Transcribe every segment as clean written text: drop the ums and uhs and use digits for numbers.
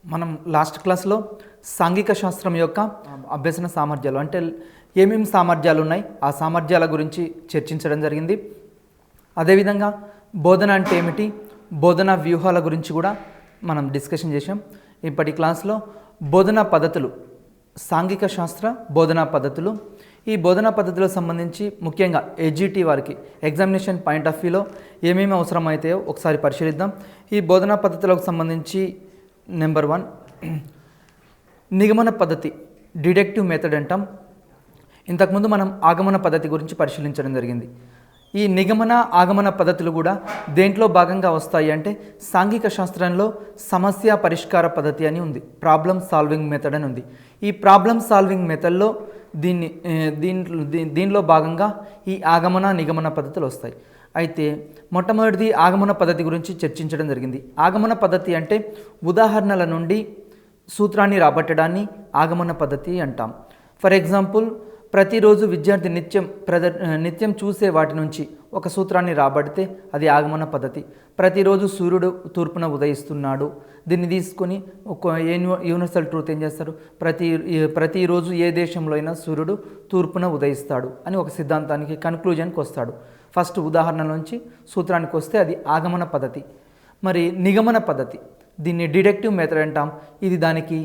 మనం లాస్ట్ క్లాస్లో సాంఘిక శాస్త్రం యొక్క అభ్యసన సామర్థ్యాలు అంటే ఏమేమి సామర్థ్యాలు ఉన్నాయి ఆ సామర్థ్యాల గురించి చర్చించడం జరిగింది. అదేవిధంగా బోధన అంటే ఏమిటి, బోధనా వ్యూహాల గురించి కూడా మనం డిస్కషన్ చేసాం. ఇప్పటి క్లాస్లో బోధనా పద్ధతులు, సాంఘిక శాస్త్ర బోధనా పద్ధతులు, ఈ బోధనా పద్ధతులకు సంబంధించి ముఖ్యంగా ఎడ్జిటి వారికి ఎగ్జామినేషన్ పాయింట్ ఆఫ్ వ్యూలో ఏమేమి అవసరమైతాయో ఒకసారి పరిశీలిద్దాం. ఈ బోధనా పద్ధతులకు సంబంధించి నెంబర్ 1 నిగమన పద్ధతి, డిడక్టివ్ మెథడ్ అంటాం. ఇంతకుముందు మనం ఆగమన పద్ధతి గురించి పరిశీలించడం జరిగింది. ఈ నిగమన ఆగమన పద్ధతులు కూడా దేంట్లో భాగంగా వస్తాయి అంటే సాంఘిక శాస్త్రంలో సమస్య పరిష్కార పద్ధతి అని ఉంది, ప్రాబ్లమ్ సాల్వింగ్ మెథడ్ అని ఉంది. ఈ ప్రాబ్లమ్ సాల్వింగ్ మెథడ్లో దీనిలో భాగంగా ఈ ఆగమన నిగమన పద్ధతులు వస్తాయి. అయితే మొట్టమొదటిది ఆగమన పద్ధతి గురించి చర్చించడం జరిగింది. ఆగమన పద్ధతి అంటే ఉదాహరణల నుండి సూత్రాన్ని రాబట్టడాన్ని ఆగమన పద్ధతి అంటాం. ఫర్ ఎగ్జాంపుల్, ప్రతిరోజు విద్యార్థి నిత్యం చూసే వాటి నుంచి ఒక సూత్రాన్ని రాబడితే అది ఆగమన పద్ధతి. ప్రతిరోజు సూర్యుడు తూర్పున ఉదయిస్తున్నాడు, దీన్ని తీసుకొని ఒక యూనివర్సల్ ట్రూత్ ఏం చేస్తారు, ప్రతిరోజు ఏ దేశంలో అయినా సూర్యుడు తూర్పున ఉదయిస్తాడు అని ఒక సిద్ధాంతానికి కన్క్లూజన్కి వస్తాడు. ఫస్ట్ ఉదాహరణ నుంచి సూత్రానికి వస్తే అది ఆగమన పద్ధతి. మరి నిగమన పద్ధతి, దీన్ని డిడక్టివ్ మెథడ్ అంటాం. ఇది దానికి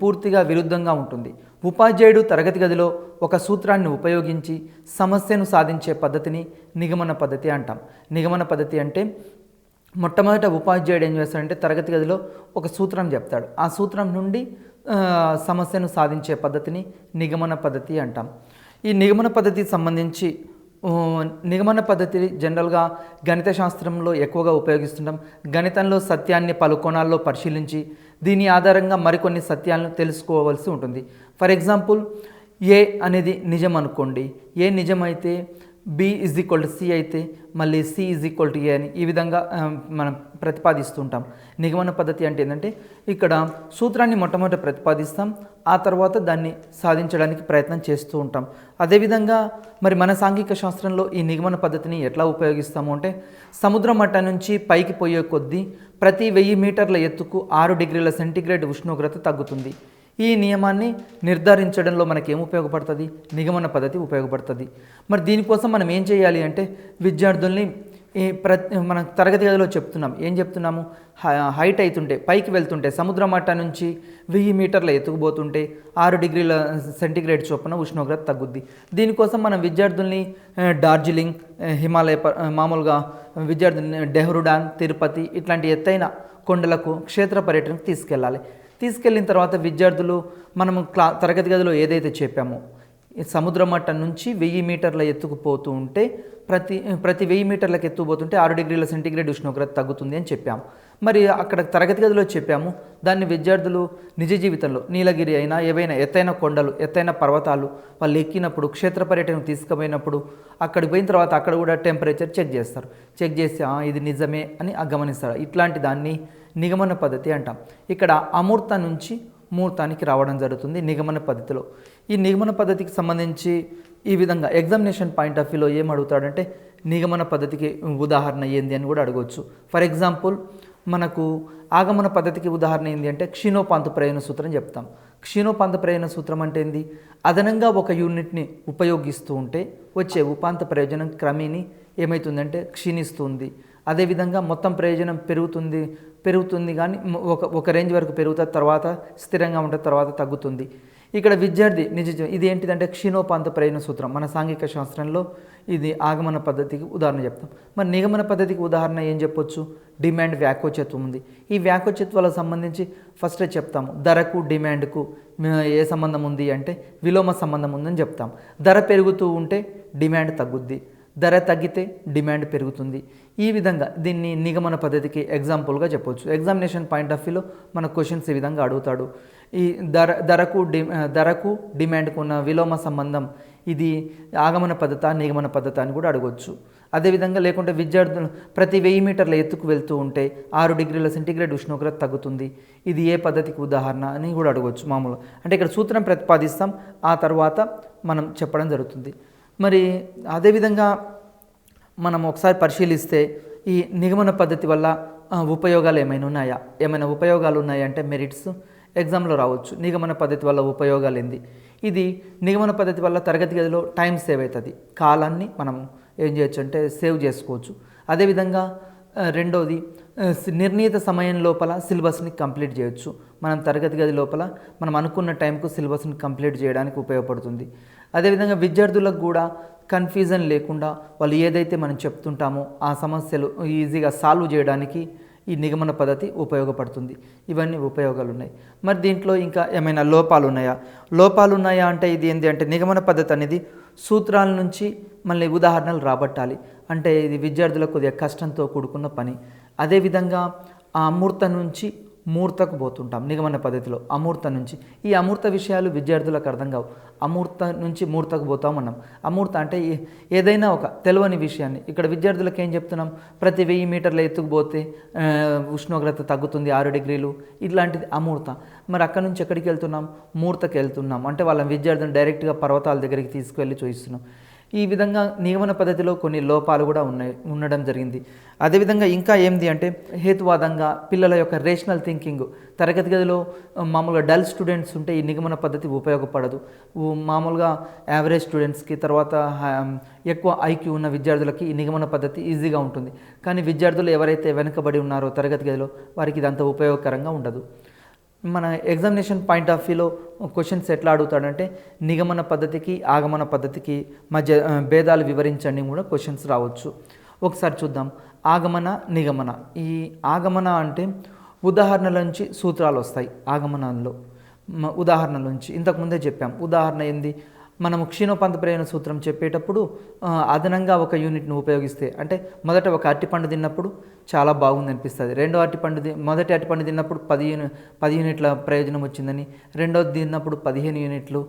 పూర్తిగా విరుద్ధంగా ఉంటుంది. ఉపాధ్యాయుడు తరగతి గదిలో ఒక సూత్రాన్ని ఉపయోగించి సమస్యను సాధించే పద్ధతిని నిగమన పద్ధతి అంటాం. నిగమన పద్ధతి అంటే మొట్టమొదట ఉపాధ్యాయుడు ఏం చేస్తాడంటే తరగతి గదిలో ఒక సూత్రం చెప్తాడు, ఆ సూత్రం నుండి సమస్యను సాధించే పద్ధతిని నిగమన పద్ధతి అంటాం. ఈ నిగమన పద్ధతికి సంబంధించి నిగమన పద్ధతి జనరల్గా గణిత శాస్త్రంలో ఎక్కువగా ఉపయోగిస్తుంటాం. గణితంలో సత్యాన్ని పలు కోణాల్లో పరిశీలించి దీని ఆధారంగా మరికొన్ని సత్యాలను తెలుసుకోవాల్సి ఉంటుంది. ఫర్ ఎగ్జాంపుల్, ఏ అనేది నిజం అనుకోండి, ఏ నిజమైతే B = C అయితే మళ్ళీ C = A అని ఈ విధంగా మనం ప్రతిపాదిస్తుంటాం. నిగమన పద్ధతి అంటే ఏంటంటే ఇక్కడ సూత్రాన్ని మొట్టమొదట ప్రతిపాదిస్తాం, ఆ తర్వాత దాన్ని సాధించడానికి ప్రయత్నం చేస్తూ ఉంటాం. అదేవిధంగా మరి మన సాంఘిక శాస్త్రంలో ఈ నిగమన పద్ధతిని ఎట్లా ఉపయోగిస్తాము అంటే సముద్ర మట్టం నుంచి పైకి పోయే కొద్దీ ప్రతి 1000 మీటర్ల ఎత్తుకు 6 డిగ్రీల సెంటీగ్రేడ్ ఉష్ణోగ్రత తగ్గుతుంది. ఈ నియమాన్ని నిర్ధారించడంలో మనకేం ఉపయోగపడుతుంది, నిగమన పద్ధతి ఉపయోగపడుతుంది. మరి దీనికోసం మనం ఏం చేయాలి అంటే విద్యార్థుల్ని మనం తరగతి గదిలో ఏం చెప్తున్నాము, హైట్ అవుతుంటే పైకి వెళ్తుంటే సముద్ర మట్టం నుంచి 1000 మీటర్ల ఎత్తుకుపోతుంటే 6 డిగ్రీల సెంటీగ్రేడ్ చొప్పున ఉష్ణోగ్రత తగ్గుద్ది. దీనికోసం మనం విద్యార్థుల్ని డార్జిలింగ్, హిమాలయ, మామూలుగా విద్యార్థుల్ని డెహ్రాడూన్, తిరుపతి ఇట్లాంటి ఎత్తైన కొండలకు క్షేత్ర పర్యటనకు తీసుకెళ్ళిన తర్వాత విద్యార్థులు మనము తరగతి గదిలో ఏదైతే చెప్పామో సముద్ర మట్టం నుంచి 1000 మీటర్ల ఎత్తుకు పోతూ ఉంటే ప్రతి 1000 మీటర్లకు ఎత్తుకుపోతుంటే 6 డిగ్రీల సెంటీగ్రేడ్ ఉష్ణోగ్రత తగ్గుతుంది అని చెప్పాము. మరి అక్కడ తరగతి గదిలో చెప్పాము, దాన్ని విద్యార్థులు నిజ జీవితంలో నీలగిరి అయినా ఏవైనా ఎత్తైన కొండలు, ఎత్తైన పర్వతాలు వాళ్ళు ఎక్కినప్పుడు క్షేత్ర పర్యటనకు తీసుకుపోయినప్పుడు అక్కడికి పోయిన తర్వాత అక్కడ కూడా టెంపరేచర్ చెక్ చేస్తారు. చెక్ చేసి ఇది నిజమే అని గమనిస్తారు. ఇట్లాంటి దాన్ని నిగమన పద్ధతి అంటాం. ఇక్కడ అమూర్త నుంచి మూర్తానికి రావడం జరుగుతుంది నిగమన పద్ధతిలో. ఈ నిగమన పద్ధతికి సంబంధించి ఈ విధంగా ఎగ్జామినేషన్ పాయింట్ ఆఫ్ వ్యూలో ఏం అడుగుతాడంటే నిగమన పద్ధతికి ఉదాహరణ ఏంది అని కూడా అడగవచ్చు. ఫర్ ఎగ్జాంపుల్, మనకు ఆగమన పద్ధతికి ఉదాహరణ ఏంది అంటే క్షీణోపాంత ప్రయోజన సూత్రం చెప్తాం. క్షీణోపాంత ప్రయోజన సూత్రం అంటే ఏంది, అదనంగా ఒక యూనిట్ని ఉపయోగిస్తూ ఉంటే వచ్చే ఉపాంత ప్రయోజనం క్రమేణీ ఏమవుతుందంటే క్షీణిస్తుంది. అదేవిధంగా మొత్తం ప్రయోజనం పెరుగుతుంది కానీ ఒక రేంజ్ వరకు పెరుగుతుంది, తర్వాత స్థిరంగా ఉంటుంది, తర్వాత తగ్గుతుంది. ఇక్కడ విద్యార్థి ఇది ఏంటిదంటే క్షీణోపాంత ప్రయోజన సూత్రం. మన సాంఘిక శాస్త్రంలో ఇది ఆగమన పద్ధతికి ఉదాహరణ చెప్తాం. మరి నిగమన పద్ధతికి ఉదాహరణ ఏం చెప్పొచ్చు, డిమాండ్ వ్యాకోచత్వం ఉంది. ఈ వ్యాకోచత్వాలకు సంబంధించి ఫస్టే చెప్తాము, ధరకు డిమాండ్కు ఏ సంబంధం ఉంది అంటే విలోమ సంబంధం ఉందని చెప్తాం. ధర పెరుగుతూ ఉంటే డిమాండ్ తగ్గుద్ది, ధర తగ్గితే డిమాండ్ పెరుగుతుంది. ఈ విధంగా దీన్ని నిగమన పద్ధతికి ఎగ్జాంపుల్గా చెప్పవచ్చు. ఎగ్జామినేషన్ పాయింట్ ఆఫ్ వ్యూలో మన క్వశ్చన్స్ ఈ విధంగా అడుగుతాడు. ఈ ధరకు డిమాండ్కు ఉన్న విలోమ సంబంధం ఇది ఆగమన పద్ధత నిగమన పద్ధత అని కూడా అడగవచ్చు. అదేవిధంగా లేకుంటే విద్యార్థులు ప్రతి 1000 మీటర్ల ఎత్తుకు వెళ్తూ ఉంటే 6 డిగ్రీల సెంటీగ్రేడ్ ఉష్ణోగ్రత తగ్గుతుంది, ఇది ఏ పద్ధతికి ఉదాహరణ అని కూడా అడగవచ్చు. మామూలు అంటే ఇక్కడ సూత్రం ప్రతిపాదిస్తాం, ఆ తర్వాత మనం చెప్పడం జరుగుతుంది. మరి అదేవిధంగా మనం ఒకసారి పరిశీలిస్తే ఈ నిగమన పద్ధతి వల్ల ఉపయోగాలు ఏమైనా ఉన్నాయా, ఏమైనా ఉపయోగాలు ఉన్నాయంటే మెరిట్స్ ఎగ్జామ్లో రావచ్చు. నిగమన పద్ధతి వల్ల ఉపయోగాలు ఏంది? ఇది నిగమన పద్ధతి వల్ల తరగతి గదిలో టైం సేవ్ అవుతుంది, కాలాన్ని మనం ఏం చేయొచ్చు అంటే సేవ్ చేసుకోవచ్చు. అదేవిధంగా రెండోది నిర్ణీత సమయం లోపల సిలబస్ని కంప్లీట్ చేయొచ్చు. మనం తరగతి గది లోపల మనం అనుకున్న టైంకు సిలబస్ని కంప్లీట్ చేయడానికి ఉపయోగపడుతుంది. అదేవిధంగా విద్యార్థులకు కూడా కన్ఫ్యూజన్ లేకుండా వాళ్ళు ఏదైతే మనం చెప్తుంటామో ఆ సమస్యలు ఈజీగా సాల్వ్ చేయడానికి ఈ నిగమన పద్ధతి ఉపయోగపడుతుంది. ఇవన్నీ ఉపయోగాలు ఉన్నాయి. మరి దీంట్లో ఇంకా ఏమైనా లోపాలు ఉన్నాయా అంటే ఇది ఏంటి అంటే నిగమన పద్ధతి అనేది సూత్రాల నుంచి మళ్ళీ ఉదాహరణలు రాబట్టాలి. అంటే ఇది విద్యార్థులకు కొద్దిగా కష్టంతో కూడుకున్న పని. అదేవిధంగా ఆ అమూర్త నుంచి మూర్తకు పోతుంటాం నిగమన పద్ధతిలో. అమూర్త నుంచి ఈ అమూర్త విషయాలు విద్యార్థులకు అర్థం కావు. అమూర్త నుంచి మూర్తకు పోతాం అన్నాం. అమూర్త అంటే ఏదైనా ఒక తెలియని విషయాన్ని ఇక్కడ విద్యార్థులకు ఏం చెప్తున్నాం, ప్రతి 1000 మీటర్ల ఎత్తుకు పోతే ఉష్ణోగ్రత తగ్గుతుంది 6 డిగ్రీలు, ఇట్లాంటిది అమూర్త. మరి అక్కడ నుంచి ఎక్కడికి వెళ్తున్నాం, మూర్తకి వెళ్తున్నాం. అంటే వాళ్ళ విద్యార్థులను డైరెక్ట్గా పర్వతాల దగ్గరికి తీసుకువెళ్ళి చూపిస్తున్నాం. ఈ విధంగా నిగమన పద్ధతిలో కొన్ని లోపాలు కూడా ఉండడం జరిగింది. అదేవిధంగా ఇంకా ఏంది అంటే హేతువాదంగా పిల్లల యొక్క రేషనల్ థింకింగ్ తరగతి గదిలో మామూలుగా డల్ స్టూడెంట్స్ ఉంటే ఈ నిగమన పద్ధతి ఉపయోగపడదు. మామూలుగా యావరేజ్ స్టూడెంట్స్కి తర్వాత ఎక్కువ ఐక్యూ ఉన్న విద్యార్థులకి ఈ నిగమన పద్ధతి ఈజీగా ఉంటుంది. కానీ విద్యార్థులు ఎవరైతే వెనుకబడి ఉన్నారో తరగతి గదిలో వారికి ఇదంత ఉపయోగకరంగా ఉండదు. మన ఎగ్జామినేషన్ పాయింట్ ఆఫ్ వ్యూలో క్వశ్చన్స్ ఎట్లా అడుగుతాడంటే నిగమన పద్ధతికి ఆగమన పద్ధతికి మధ్య భేదాలు వివరించండి కూడా క్వశ్చన్స్ రావచ్చు. ఒకసారి చూద్దాం. ఆగమన నిగమన. ఈ ఆగమన అంటే ఉదాహరణల నుంచి సూత్రాలు వస్తాయి. ఆగమనంలో ఉదాహరణల నుంచి ఇంతకుముందే చెప్పాం. ఉదాహరణ ఏంది, మనము క్షీణోపాంత ప్రయోజన సూత్రం చెప్పేటప్పుడు అదనంగా ఒక యూనిట్ను ఉపయోగిస్తే, అంటే మొదట ఒక అరటిపండు తిన్నప్పుడు చాలా బాగుంది అనిపిస్తుంది, మొదటి అరటిపండు తిన్నప్పుడు 10 యూనిట్ల ప్రయోజనం వచ్చిందని, రెండోది తిన్నప్పుడు 15 యూనిట్లు.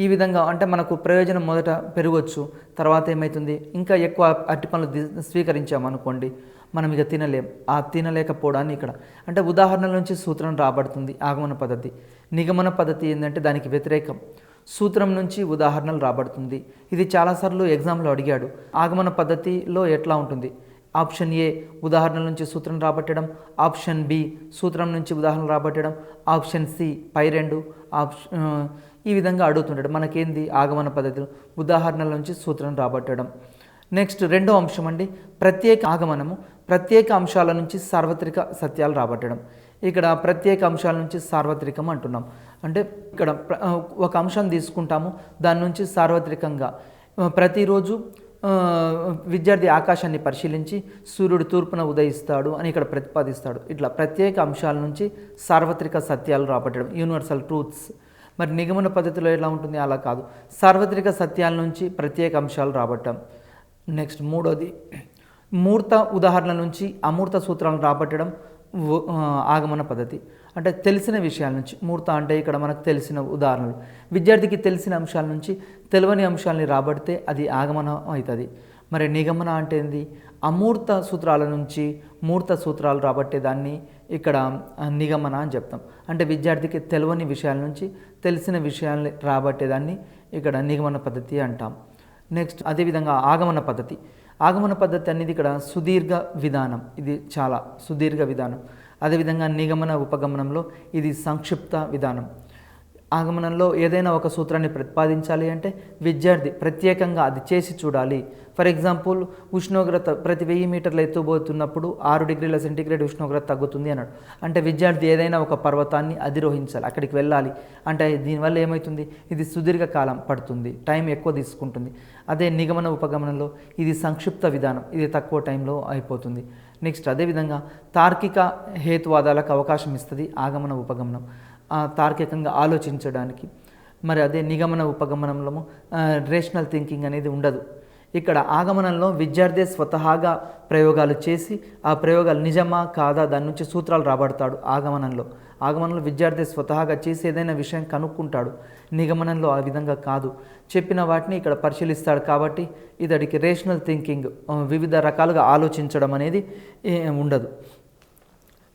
ఈ విధంగా అంటే మనకు ప్రయోజనం మొదట పెరగవచ్చు, తర్వాత ఏమవుతుంది ఇంకా ఎక్కువ అరటిపండ్లు స్వీకరించామనుకోండి మనం ఇక తినలేం. ఆ తినలేకపోవడాన్ని ఇక్కడ అంటే ఉదాహరణల నుంచి సూత్రం రాబడుతుంది ఆగమన పద్ధతి. నిగమన పద్ధతి ఏంటంటే దానికి వ్యతిరేకం, సూత్రం నుంచి ఉదాహరణలు రాబడుతుంది. ఇది చాలాసార్లు ఎగ్జామ్లో అడిగాడు. ఆగమన పద్ధతిలో ఎట్లా ఉంటుంది, ఆప్షన్ ఏ ఉదాహరణల నుంచి సూత్రం రాబట్టడం, ఆప్షన్ బి సూత్రం నుంచి ఉదాహరణలు రాబట్టడం, ఆప్షన్ సి పై రెండు ఈ విధంగా అడుగుతుంటాడు. మనకేంది ఆగమన పద్ధతిలో ఉదాహరణల నుంచి సూత్రం రాబట్టడం. నెక్స్ట్ రెండో అంశం అండి ప్రత్యేక ఆగమనము. ప్రత్యేక అంశాల నుంచి సార్వత్రిక సత్యాలు రాబట్టడం. ఇక్కడ ప్రత్యేక అంశాల నుంచి సార్వత్రికం అంటున్నాం. అంటే ఇక్కడ ఒక అంశం తీసుకుంటాము, దాని నుంచి సార్వత్రికంగా ప్రతిరోజు విద్యార్థి ఆకాశాన్ని పరిశీలించి సూర్యుడు తూర్పున ఉదయిస్తాడు అని ఇక్కడ ప్రతిపాదిస్తాడు. ఇట్లా ప్రత్యేక అంశాల నుంచి సార్వత్రిక సత్యాలు రాబట్టడం, యూనివర్సల్ ట్రూత్స్. మరి నిగమన పద్ధతిలో ఎలా ఉంటుంది, అలా కాదు, సార్వత్రిక సత్యాల నుంచి ప్రత్యేక అంశాలు రాబట్టడం. నెక్స్ట్ మూడోది మూర్త ఉదాహరణ నుంచి అమూర్త సూత్రాలను రాబట్టడం ఆగమన పద్ధతి. అంటే తెలిసిన విషయాల నుంచి, మూర్త అంటే ఇక్కడ మనకు తెలిసిన ఉదాహరణలు, విద్యార్థికి తెలిసిన అంశాల నుంచి తెలియని అంశాలని రాబడితే అది ఆగమనం అవుతుంది. మరి నిగమన అంటే ఏంది, అమూర్త సూత్రాల నుంచి మూర్త సూత్రాలు రాబట్టే దాన్ని ఇక్కడ నిగమన అని చెప్తాం. అంటే విద్యార్థికి తెలియని విషయాల నుంచి తెలిసిన విషయాల్ని రాబట్టేదాన్ని ఇక్కడ నిగమన పద్ధతి అంటాం. నెక్స్ట్ అదేవిధంగా ఆగమన పద్ధతి. ఆగమన పద్ధతి అనేది ఇక్కడ సుదీర్ఘ విధానం, ఇది చాలా సుదీర్ఘ విధానం. అదేవిధంగా నిగమన ఉపగమనంలో ఇది సంక్షిప్త విధానం. ఆగమనంలో ఏదైనా ఒక సూత్రాన్ని ప్రతిపాదించాలి అంటే విద్యార్థి ప్రత్యేకంగా అది చేసి చూడాలి. ఫర్ ఎగ్జాంపుల్ ఉష్ణోగ్రత ప్రతి 1000 మీటర్ల ఎత్తుపోతున్నప్పుడు 6 డిగ్రీల సెంటీగ్రేడ్ ఉష్ణోగ్రత తగ్గుతుంది అన్నాడు. అంటే విద్యార్థి ఏదైనా ఒక పర్వతాన్ని అధిరోహించాలి, అక్కడికి వెళ్ళాలి. అంటే దీనివల్ల ఏమవుతుంది, ఇది సుదీర్ఘ కాలం పడుతుంది, టైం ఎక్కువ తీసుకుంటుంది. అదే నిగమన ఉపగమనంలో ఇది సంక్షిప్త విధానం, ఇది తక్కువ టైంలో అయిపోతుంది. నెక్స్ట్ అదేవిధంగా తార్కిక హేతువాదాలకు అవకాశం ఇస్తుంది ఆగమన ఉపగమనం, తార్కికంగా ఆలోచించడానికి. మరి అదే నిగమన ఉపగమనంలో రేషనల్ థింకింగ్ అనేది ఉండదు. ఇక్కడ ఆగమనంలో విద్యార్థి స్వతహాగా ప్రయోగాలు చేసి ఆ ప్రయోగాలు నిజమా కాదా దాని నుంచి సూత్రాలు రాబడతాడు. ఆగమనంలో విద్యార్థి స్వతహాగా చేసి ఏదైనా విషయం కనుక్కుంటాడు. నిగమనంలో ఆ విధంగా కాదు, చెప్పిన వాటిని ఇక్కడ పరిశీలిస్తాడు. కాబట్టి ఇతడికి రేషనల్ థింకింగ్, వివిధ రకాలుగా ఆలోచించడం అనేది ఉండదు.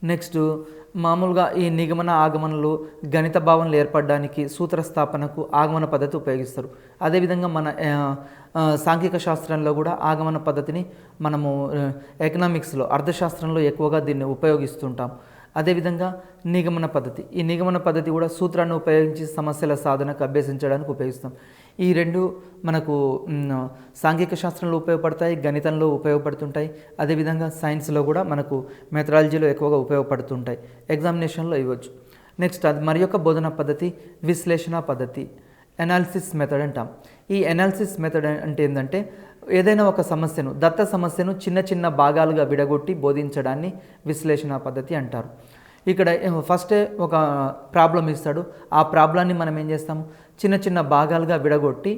నెక్స్ట్ మామూలుగా ఈ నిగమన ఆగమనలు గణిత భావనలు ఏర్పడడానికి సూత్రస్థాపనకు ఆగమన పద్ధతి ఉపయోగిస్తారు. అదేవిధంగా మన సాంఘిక శాస్త్రంలో కూడా ఆగమన పద్ధతిని మనము ఎకనామిక్స్లో అర్థశాస్త్రంలో ఎక్కువగా దీన్ని ఉపయోగిస్తుంటాం. అదేవిధంగా నిగమన పద్ధతి, ఈ నిగమన పద్ధతి కూడా సూత్రాన్ని ఉపయోగించి సమస్యల సాధనకు అభ్యసించడానికి ఉపయోగిస్తాం. ఈ రెండు మనకు సాంఘిక శాస్త్రంలో ఉపయోగపడతాయి, గణితంలో ఉపయోగపడుతుంటాయి. అదేవిధంగా సైన్స్లో కూడా మనకు మెథడాలజీలో ఎక్కువగా ఉపయోగపడుతుంటాయి, ఎగ్జామినేషన్లో ఇవ్వచ్చు. నెక్స్ట్ అది మరి యొక్క బోధన పద్ధతి విశ్లేషణ పద్ధతి, ఎనాలిసిస్ మెథడ్ అంటాం. ఈ ఎనాలిసిస్ మెథడ్ అంటే ఏంటంటే ఏదైనా ఒక సమస్యను దత్త సమస్యను చిన్న చిన్న భాగాలుగా విడగొట్టి బోధించడాన్ని విశ్లేషణ పద్ధతి అంటారు. ఇక్కడ ఫస్టే ఒక ప్రాబ్లం ఇస్తాడు, ఆ ప్రాబ్లాన్ని మనం ఏం చేస్తాము చిన్న చిన్న భాగాలుగా విడగొట్టి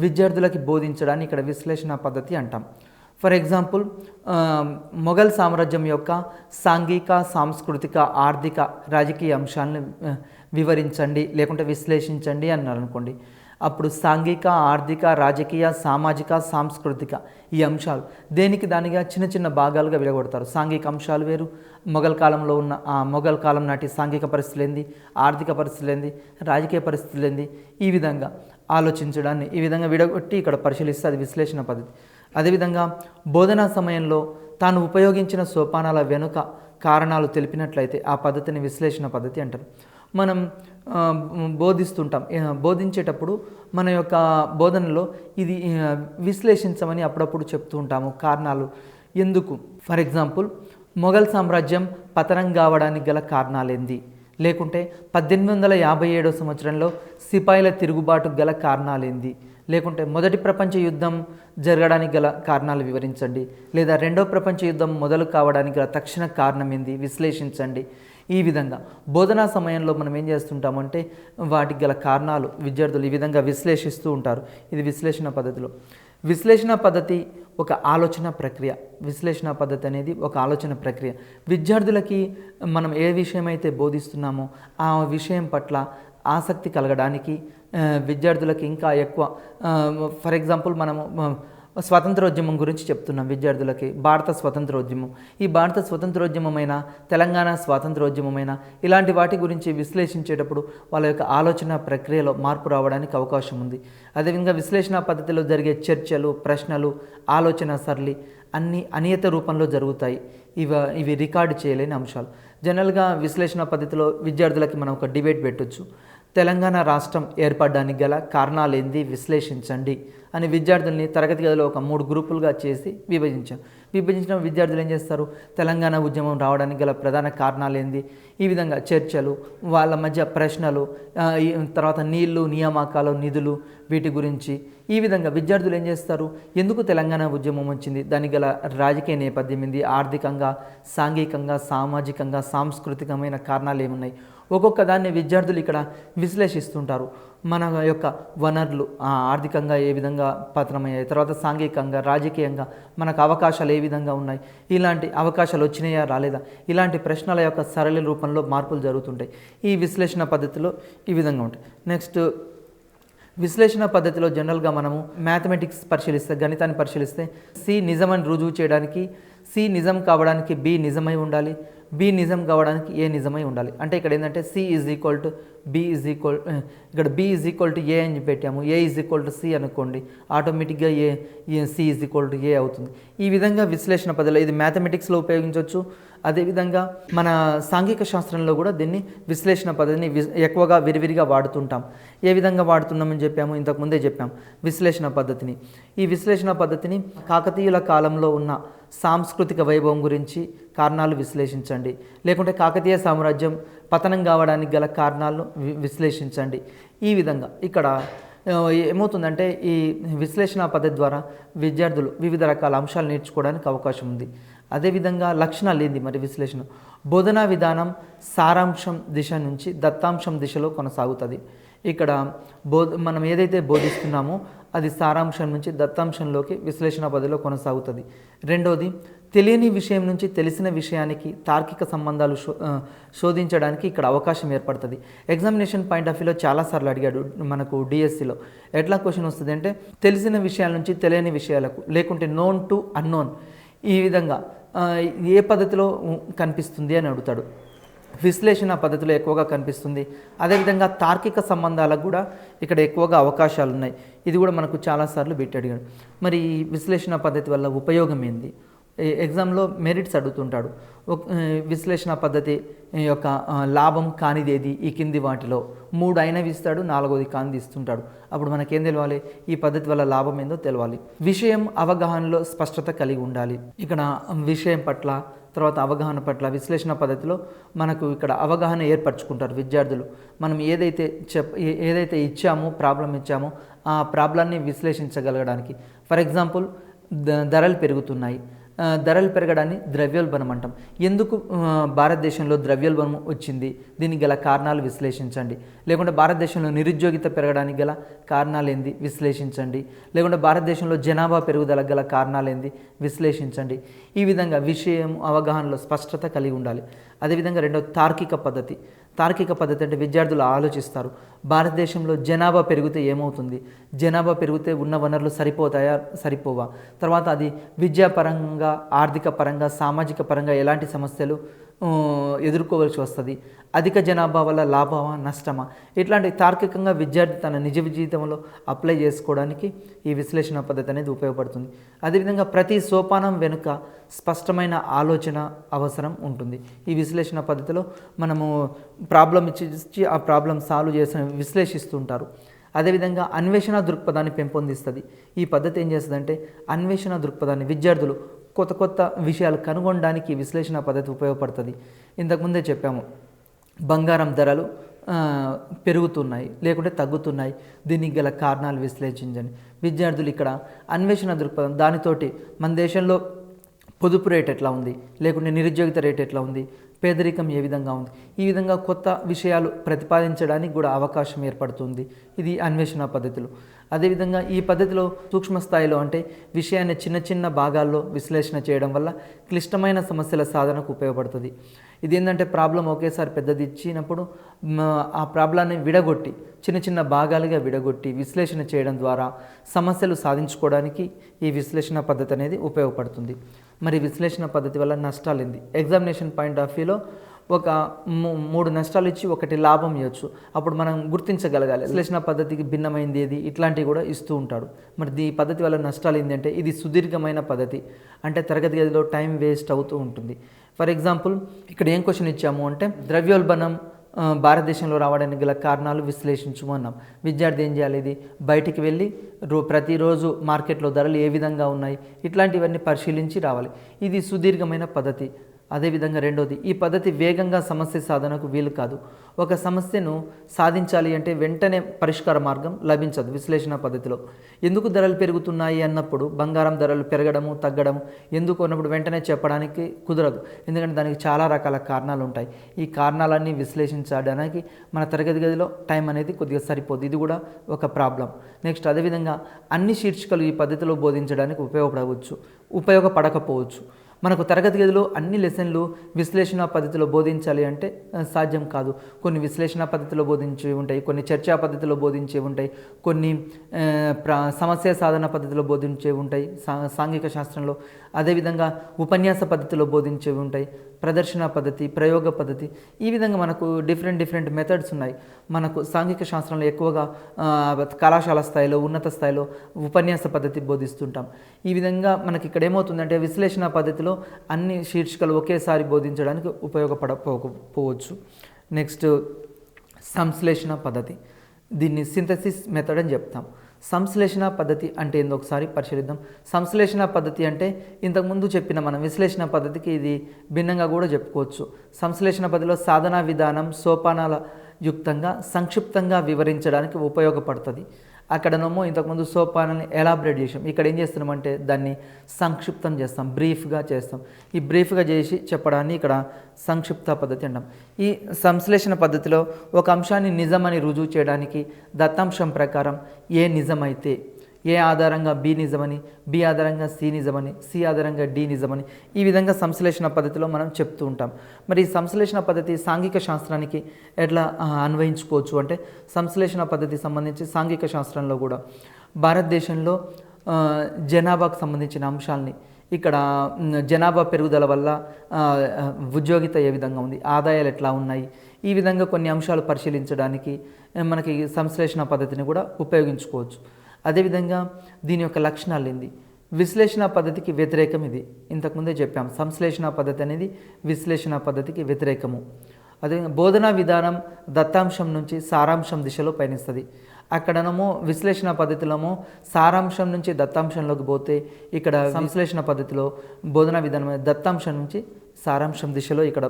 విద్యార్థులకి బోధించడాన్ని ఇక్కడ విశ్లేషణ పద్ధతి అంటాం. ఫర్ ఎగ్జాంపుల్ మొఘల్ సామ్రాజ్యం యొక్క సాంఘిక, సాంస్కృతిక, ఆర్థిక, రాజకీయ అంశాలను వివరించండి లేకుంటే విశ్లేషించండి అన్నారు అనుకోండి. అప్పుడు సాంఘిక, ఆర్థిక, రాజకీయ, సామాజిక, సాంస్కృతిక ఈ అంశాలు దేనికి దానిగా చిన్న చిన్న భాగాలుగా విడగొడతారు. సాంఘిక అంశాలు వేరు, మొఘల్ కాలంలో ఉన్న మొఘల్ కాలం నాటి సాంఘిక పరిస్థితులు ఏంది, ఆర్థిక పరిస్థితులు ఏంది, రాజకీయ పరిస్థితులు ఏంది, ఈ విధంగా ఆలోచించడాన్ని ఈ విధంగా విడగొట్టి ఇక్కడ పరిశీలిస్తే అది విశ్లేషణ పద్ధతి. అదేవిధంగా బోధనా సమయంలో తాను ఉపయోగించిన సోపానాల వెనుక కారణాలు తెలిపినట్లయితే ఆ పద్ధతిని విశ్లేషణ పద్ధతి అంటారు. మనం బోధిస్తుంటాం, బోధించేటప్పుడు మన యొక్క బోధనలో ఇది విశ్లేషించమని అప్పుడప్పుడు చెప్తూ ఉంటాము, కారణాలు ఎందుకు. ఫర్ ఎగ్జాంపుల్ మొఘల్ సామ్రాజ్యం పతనం కావడానికి గల కారణాలేంది, లేకుంటే 1857 సంవత్సరంలో సిపాయిల తిరుగుబాటుకు గల కారణాలేంది, లేకుంటే మొదటి ప్రపంచ యుద్ధం జరగడానికి గల కారణాలు వివరించండి, లేదా రెండవ ప్రపంచ యుద్ధం మొదలు కావడానికి గల తక్షణ కారణం ఏంది విశ్లేషించండి. ఈ విధంగా బోధనా సమయంలో మనం ఏం చేస్తుంటామంటే వాటికి గల కారణాలు విద్యార్థులు ఈ విధంగా విశ్లేషిస్తూ ఉంటారు. ఇది విశ్లేషణ పద్ధతిలో. విశ్లేషణ పద్ధతి ఒక ఆలోచన ప్రక్రియ. విశ్లేషణ పద్ధతి అనేది ఒక ఆలోచన ప్రక్రియ. విద్యార్థులకి మనం ఏ విషయం అయితే బోధిస్తున్నామో ఆ విషయం పట్ల ఆసక్తి కలగడానికి విద్యార్థులకి ఇంకా ఎక్కువ ఫర్ ఎగ్జాంపుల్ మనము స్వాతంత్రోద్యమం గురించి చెప్తున్నాం విద్యార్థులకి. భారత స్వతంత్రోద్యమం, ఈ భారత స్వతంత్రోద్యమమైన, తెలంగాణ స్వాతంత్రోద్యమమైన ఇలాంటి వాటి గురించి విశ్లేషించేటప్పుడు వాళ్ళ యొక్క ఆలోచన ప్రక్రియలో మార్పు రావడానికి అవకాశం ఉంది. అదేవిధంగా విశ్లేషణ పద్ధతిలో జరిగే చర్చలు, ప్రశ్నలు, ఆలోచన సరళి అన్నీ అనియత రూపంలో జరుగుతాయి. ఇవి రికార్డు చేయలేని అంశాలు. జనరల్గా విశ్లేషణ పద్ధతిలో విద్యార్థులకి మనం ఒక డిబేట్ పెట్టొచ్చు. తెలంగాణ రాష్ట్రం ఏర్పడడానికి గల కారణాలేంది విశ్లేషించండి అని విద్యార్థుల్ని తరగతి గదిలో ఒక 3 గ్రూపులుగా చేసి విభజించిన విద్యార్థులు ఏం చేస్తారు, తెలంగాణ ఉద్యమం రావడానికి గల ప్రధాన కారణాలేంది, ఈ విధంగా చర్చలు, వాళ్ళ మధ్య ప్రశ్నలు, తర్వాత నీళ్లు, నియామకాలు, నిధులు, వీటి గురించి ఈ విధంగా విద్యార్థులు ఏం చేస్తారు, ఎందుకు తెలంగాణ ఉద్యమం వచ్చింది, దానికి గల రాజకీయ నేపథ్యం ఏంది, ఆర్థికంగా, సాంఘికంగా, సామాజికంగా, సాంస్కృతికమైన కారణాలు ఏమున్నాయి, ఒక్కొక్క దాన్ని విద్యార్థులు ఇక్కడ విశ్లేషిస్తుంటారు. మన యొక్క వనరులు ఆర్థికంగా ఏ విధంగా పతనమయ్యాయి, తర్వాత సాంఘికంగా, రాజకీయంగా మనకు అవకాశాలు ఏ విధంగా ఉన్నాయి, ఇలాంటి అవకాశాలు వచ్చినాయా రాలేదా, ఇలాంటి ప్రశ్నల యొక్క సరళ రూపంలో మార్పులు జరుగుతుంటాయి. ఈ విశ్లేషణ పద్ధతిలో ఈ విధంగా ఉంటాయి. నెక్స్ట్ విశ్లేషణ పద్ధతిలో జనరల్గా మనము మ్యాథమెటిక్స్ పరిశీలిస్తే, గణితాన్ని పరిశీలిస్తే సి నిజమని రుజువు చేయడానికి సి నిజం కావడానికి బి నిజమై ఉండాలి, బి నిజం కావడానికి ఏ నిజమై ఉండాలి. అంటే ఇక్కడ ఏంటంటే C is equal to B is equal, ఇక్కడ B is equal to A అని పెట్టాము, A is equal to C అనుకోండి, ఆటోమేటిక్గా C is equal to A అవుతుంది. ఈ విధంగా విశ్లేషణ పద్ధతిలో ఇది మ్యాథమెటిక్స్లో ఉపయోగించవచ్చు. అదేవిధంగా మన సాంఘిక శాస్త్రంలో కూడా దీన్ని విశ్లేషణ పద్ధతిని ఎక్కువగా విరివిరిగా వాడుతుంటాం. ఏ విధంగా వాడుతున్నామని చెప్పాము, ఇంతకుముందే చెప్పాం విశ్లేషణ పద్ధతిని. ఈ విశ్లేషణ పద్ధతిని కాకతీయుల కాలంలో ఉన్న సాంస్కృతిక వైభవం గురించి కారణాలు విశ్లేషించండి, లేకుంటే కాకతీయ సామ్రాజ్యం పతనం కావడానికి గల కారణాలను విశ్లేషించండి. ఈ విధంగా ఇక్కడ ఏమవుతుందంటే ఈ విశ్లేషణ పద్ధతి ద్వారా విద్యార్థులు వివిధ రకాల అంశాలు నేర్చుకోవడానికి అవకాశం ఉంది. అదేవిధంగా లక్షణాలు ఏంది మరి విశ్లేషణ, బోధనా విధానం సారాంశం దిశ నుంచి దత్తాంశం దిశలో కొనసాగుతుంది. ఇక్కడ మనం ఏదైతే బోధిస్తున్నామో అది సారాంశం నుంచి దత్తాంశంలోకి విశ్లేషణ పద్ధతిలో కొనసాగుతుంది. రెండోది తెలియని విషయం నుంచి తెలిసిన విషయానికి తార్కిక సంబంధాలు శోధించడానికి ఇక్కడ అవకాశం ఏర్పడుతుంది. ఎగ్జామినేషన్ పాయింట్ ఆఫ్ వ్యూలో చాలాసార్లు అడిగాడు మనకు డిఎస్సిలో. ఎట్లా క్వశ్చన్ వస్తుంది అంటే తెలిసిన విషయాల నుంచి తెలియని విషయాలకు, లేకుంటే నోన్ టు అన్నోన్, ఈ విధంగా ఏ పద్ధతిలో కనిపిస్తుంది అని అడుగుతాడు. విశ్లేషణ పద్ధతిలో ఎక్కువగా కనిపిస్తుంది. అదేవిధంగా తార్కిక సంబంధాలకు కూడా ఇక్కడ ఎక్కువగా అవకాశాలు ఉన్నాయి. ఇది కూడా మనకు చాలాసార్లు బిట్ అడిగాడు. మరి ఈ విశ్లేషణ పద్ధతి వల్ల ఉపయోగం ఏంది? ఎగ్జామ్లో మెరిట్స్ అడుగుతుంటాడు. విశ్లేషణ పద్ధతి యొక్క లాభం కానిదేది ఈ కింది వాటిలో 3 అయినవి ఇస్తాడు, 4వది కానిది ఇస్తుంటాడు. అప్పుడు మనకేం తెలవాలి? ఈ పద్ధతి వల్ల లాభం ఏందో తెలవాలి. విషయం అవగాహనలో స్పష్టత కలిగి ఉండాలి. ఇక్కడ విషయం పట్ల, తర్వాత అవగాహన పట్ల విశ్లేషణ పద్ధతిలో మనకు ఇక్కడ అవగాహన ఏర్పరచుకుంటారు విద్యార్థులు. మనం ఏదైతే ఇచ్చామో, ప్రాబ్లం ఇచ్చామో ఆ ప్రాబ్లాన్ని విశ్లేషించగలగడానికి. ఫర్ ఎగ్జాంపుల్, ధరలు పెరుగుతున్నాయి. ధరలు పెరగడాన్ని ద్రవ్యోల్బణం అంటాం. ఎందుకు భారతదేశంలో ద్రవ్యోల్బణం వచ్చింది? దీనికి గల కారణాలు విశ్లేషించండి. లేకుంటే భారతదేశంలో నిరుద్యోగిత పెరగడానికి గల కారణాలు ఏంది? విశ్లేషించండి. లేకుంటే భారతదేశంలో జనాభా పెరుగుదలకు గల కారణాలు ఏంది? విశ్లేషించండి. ఈ విధంగా విషయం అవగాహనలో స్పష్టత కలిగి ఉండాలి. అదేవిధంగా రెండవ తార్కిక పద్ధతి. తార్కిక పద్ధతి అంటే విద్యార్థులు ఆలోచిస్తారు. భారతదేశంలో జనాభా పెరిగితే ఏమవుతుంది? జనాభా పెరిగితే ఉన్న వనరులు సరిపోతాయా, సరిపోవా? తర్వాత అది విద్యాపరంగా, ఆర్థిక పరంగా, సామాజిక పరంగా ఎలాంటి సమస్యలు ఎదుర్కోవాల్సి వస్తుంది? అధిక జనాభా వల్ల లాభమా, నష్టమా? ఇట్లాంటి తార్కికంగా విద్యార్థి తన నిజ జీవితంలో అప్లై చేసుకోవడానికి ఈ విశ్లేషణ పద్ధతి అనేది ఉపయోగపడుతుంది. అదేవిధంగా ప్రతి సోపానం వెనుక స్పష్టమైన ఆలోచన అవసరం ఉంటుంది. ఈ విశ్లేషణ పద్ధతిలో మనము ప్రాబ్లం ఇచ్చి ఆ ప్రాబ్లం సాల్వ్ చేసి విశ్లేషిస్తుంటారు. అదేవిధంగా అన్వేషణ దృక్పథాన్ని పెంపొందిస్తుంది. ఈ పద్ధతి ఏం చేస్తుందంటే అన్వేషణ దృక్పథాన్ని, విద్యార్థులు కొత్త కొత్త విషయాలు కనుగొనడానికి విశ్లేషణ పద్ధతి ఉపయోగపడుతుంది. ఇంతకుముందే చెప్పాము, బంగారం ధరలు పెరుగుతున్నాయి లేకుంటే తగ్గుతున్నాయి, దీనికి గల కారణాలు విశ్లేషించండి. విద్యార్థులు ఇక్కడ అన్వేషణ దృక్పథం, దానితోటి మన దేశంలో పొదుపు రేట్ ఎట్లా ఉంది, లేకుంటే నిరుద్యోగిత రేట్ ఎట్లా ఉంది, పేదరికం ఏ విధంగా ఉంది, ఈ విధంగా కొత్త విషయాలు ప్రతిపాదించడానికి కూడా అవకాశం ఏర్పడుతుంది. ఇది అన్వేషణ పద్ధతిలో. అదేవిధంగా ఈ పద్ధతిలో సూక్ష్మ స్థాయిలో అంటే విషయాన్ని చిన్న చిన్న భాగాల్లో విశ్లేషణ చేయడం వల్ల క్లిష్టమైన సమస్యల సాధనకు ఉపయోగపడుతుంది. ఇది ఏంటంటే ప్రాబ్లం ఒకేసారి పెద్దది ఇచ్చినప్పుడు ఆ ప్రాబ్లాన్ని విడగొట్టి చిన్న చిన్న భాగాలుగా విడగొట్టి విశ్లేషణ చేయడం ద్వారా సమస్యలు సాధించుకోవడానికి ఈ విశ్లేషణ పద్ధతి అనేది ఉపయోగపడుతుంది. మరి విశ్లేషణ పద్ధతి వల్ల నష్టాలు ఏంది? ఎగ్జామినేషన్ పాయింట్ ఆఫ్ వ్యూలో ఒక 3 నష్టాలు ఇచ్చి 1 లాభం ఇవ్వచ్చు. అప్పుడు మనం గుర్తించగలగాలి విశ్లేషణ పద్ధతికి భిన్నమైంది ఏది, ఇట్లాంటివి కూడా ఇస్తూ ఉంటాడు. మరి ఈ పద్ధతి వల్ల నష్టాలు ఏంటంటే ఇది సుదీర్ఘమైన పద్ధతి, అంటే తరగతి గదిలో టైం వేస్ట్ అవుతూ ఉంటుంది. ఫర్ ఎగ్జాంపుల్, ఇక్కడ ఏం క్వశ్చన్ ఇచ్చాము అంటే ద్రవ్యోల్బణం భారతదేశంలో రావడానికి గల కారణాలు విశ్లేషించము అన్నాం. విద్యార్థి ఏం చేయాలి? ఇది బయటికి వెళ్ళి ప్రతిరోజు మార్కెట్లో ధరలు ఏ విధంగా ఉన్నాయి, ఇట్లాంటివన్నీ పరిశీలించి రావాలి. ఇది సుదీర్ఘమైన పద్ధతి. అదేవిధంగా రెండోది, ఈ పద్ధతి వేగంగా సమస్య సాధనకు వీలు కాదు. ఒక సమస్యను సాధించాలి అంటే వెంటనే పరిష్కార మార్గం లభించదు విశ్లేషణ పద్ధతిలో. ఎందుకు ధరలు పెరుగుతున్నాయి అన్నప్పుడు బంగారం ధరలు పెరగడము తగ్గడము ఎందుకు అన్నప్పుడు వెంటనే చెప్పడానికి కుదరదు, ఎందుకంటే దానికి చాలా రకాల కారణాలు ఉంటాయి. ఈ కారణాలన్నీ విశ్లేషించడానికి మన తరగతి గదిలో టైం అనేది కొద్దిగా సరిపోదు. ఇది కూడా ఒక ప్రాబ్లం. నెక్స్ట్, అదేవిధంగా అన్ని శీర్షికలు ఈ పద్ధతిలో బోధించడానికి ఉపయోగపడకపోవచ్చు. మనకు తరగతి గదిలో అన్ని లెసన్లు విశ్లేషణ పద్ధతిలో బోధించాలి అంటే సాధ్యం కాదు. కొన్ని విశ్లేషణ పద్ధతిలో బోధించేవి ఉంటాయి, కొన్ని చర్చా పద్ధతిలో బోధించేవి ఉంటాయి, కొన్ని సమస్య సాధన పద్ధతిలో బోధించేవి ఉంటాయి సాంఘిక శాస్త్రంలో. అదేవిధంగా ఉపన్యాస పద్ధతిలో బోధించేవి ఉంటాయి, ప్రదర్శన పద్ధతి, ప్రయోగ పద్ధతి. ఈ విధంగా మనకు డిఫరెంట్ మెథడ్స్ ఉన్నాయి. మనకు సాంఘిక శాస్త్రంలో ఎక్కువగా కళాశాల స్థాయిలో, ఉన్నత స్థాయిలో ఉపన్యాస పద్ధతి బోధిస్తుంటాం. ఈ విధంగా మనకి ఇక్కడ ఏమవుతుందంటే విశ్లేషణ పద్ధతిలో అన్ని శీర్షికలు ఒకేసారి బోధించడానికి ఉపయోగపడకపోవచ్చు. నెక్స్ట్, సంశ్లేషణ పద్ధతి. దీన్ని సింథసిస్ మెథడ్ అని చెప్తాం. సంశ్లేషణ పద్ధతి అంటే ఏందో ఒకసారి పరిశీలిద్దాం. సంశ్లేషణ పద్ధతి అంటే ఇంతకుముందు చెప్పిన మనం విశ్లేషణ పద్ధతికి ఇది భిన్నంగా కూడా చెప్పుకోవచ్చు. సంశ్లేషణ పద్ధతిలో సాధనా విధానం సోపానాల యుక్తంగా సంక్షిప్తంగా వివరించడానికి ఉపయోగపడుతుంది. అక్కడనేమో ఇంతకుముందు సోపానాన్ని ఎలాబరేట్ చేసాం, ఇక్కడ ఏం చేస్తున్నామంటే దాన్ని సంక్షిప్తం చేస్తాం, బ్రీఫ్గా చేస్తాం. ఈ బ్రీఫ్గా చేసి చెప్పడాన్ని ఇక్కడ సంక్షిప్త పద్ధతి అంటాం. ఈ సంశ్లేషణ పద్ధతిలో ఒక అంశాన్ని నిజమని రుజువు చేయడానికి దత్తాంశం ప్రకారం ఏ నిజమైతే ఏ ఆధారంగా బి నిజమని, బి ఆధారంగా సి నిజమని, సి ఆధారంగా డి నిజమని, ఈ విధంగా సంశ్లేషణ పద్ధతిలో మనం చెప్తూ ఉంటాం. మరి ఈ సంశ్లేషణ పద్ధతి సాంఘిక శాస్త్రానికి ఎట్లా అన్వయించుకోవచ్చు అంటే సంశ్లేషణ పద్ధతికి సంబంధించి సాంఘిక శాస్త్రంలో కూడా భారతదేశంలో జనాభాకు సంబంధించిన అంశాలని ఇక్కడ జనాభా పెరుగుదల వల్ల ఉద్యోగిత ఏ విధంగా ఉంది, ఆదాయాలు ఎట్లా ఉన్నాయి, ఈ విధంగా కొన్ని అంశాలు పరిశీలించడానికి మనకి సంశ్లేషణ పద్ధతిని కూడా ఉపయోగించుకోవచ్చు. అదేవిధంగా దీని యొక్క లక్షణాలు ఏంది, విశ్లేషణ పద్ధతికి వ్యతిరేకం ఇది. ఇంతకుముందే చెప్పాం, సంశ్లేషణ పద్ధతి అనేది విశ్లేషణ పద్ధతికి వ్యతిరేకము. అదే బోధనా విధానం దత్తాంశం నుంచి సారాంశం దిశలో పయనిస్తుంది. అక్కడనేమో విశ్లేషణ పద్ధతిలోమో సారాంశం నుంచి దత్తాంశంలోకి పోతే, ఇక్కడ సంశ్లేషణ పద్ధతిలో బోధనా విధానం దత్తాంశం నుంచి సారాంశం దిశలో ఇక్కడ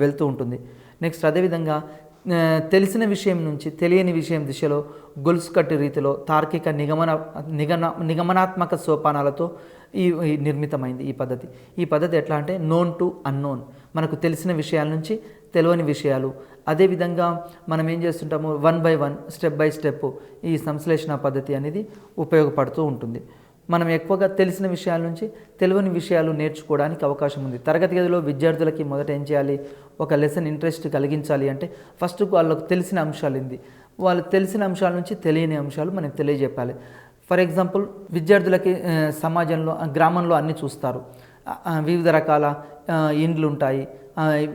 వెళ్తూ ఉంటుంది. నెక్స్ట్ అదేవిధంగా తెలిసిన విషయం నుంచి తెలియని విషయం దిశలో గొలుసు కట్టు రీతిలో తార్కిక నిగమనాత్మక సోపానాలతో ఈ నిర్మితమైంది ఈ పద్ధతి. ఈ పద్ధతి ఎట్లా అంటే నోన్ టు అన్నోన్, మనకు తెలిసిన విషయాల నుంచి తెలియని విషయాలు. అదేవిధంగా మనం ఏం చేస్తుంటాము, 1 by 1 స్టెప్ బై స్టెప్ ఈ సంశ్లేషణ పద్ధతి అనేది ఉపయోగపడుతూ ఉంటుంది. మనం ఎక్కువగా తెలిసిన విషయాల నుంచి తెలియని విషయాలు నేర్చుకోవడానికి అవకాశం ఉంది. తరగతి గదిలో విద్యార్థులకి మొదట ఏం చేయాలి, ఒక లెసన్ ఇంట్రెస్ట్ కలిగించాలి అంటే ఫస్ట్ వాళ్ళకు తెలిసిన అంశాలు ఏంది, వాళ్ళు తెలిసిన అంశాల నుంచి తెలియని అంశాలు మనం తెలియజెప్పాలి. ఫర్ ఎగ్జాంపుల్, విద్యార్థులకి సమాజంలో గ్రామంలో అన్నీ చూస్తారు, వివిధ రకాల ఇండ్లు ఉంటాయి,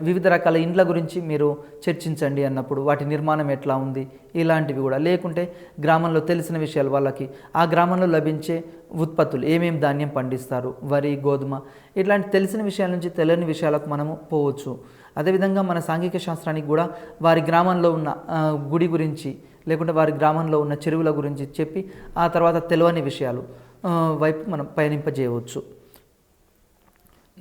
వివిధ రకాల ఇండ్ల గురించి మీరు చర్చించండి అన్నప్పుడు వాటి నిర్మాణం ఎట్లా ఉంది, ఇలాంటివి కూడా. లేకుంటే గ్రామంలో తెలిసిన విషయాలు, వాళ్ళకి ఆ గ్రామంలో లభించే ఉత్పత్తులు, ఏమేమి ధాన్యం పండిస్తారు, వరి, గోధుమ, ఇట్లాంటి తెలిసిన విషయాల నుంచి తెలియని విషయాలకు మనము పోవచ్చు. అదేవిధంగా మన సాంఘిక శాస్త్రానికి కూడా వారి గ్రామంలో ఉన్న గుడి గురించి, లేకుంటే వారి గ్రామంలో ఉన్న చెరువుల గురించి చెప్పి ఆ తర్వాత తెలియని విషయాలు వైపు మనం పయనింపజేయవచ్చు.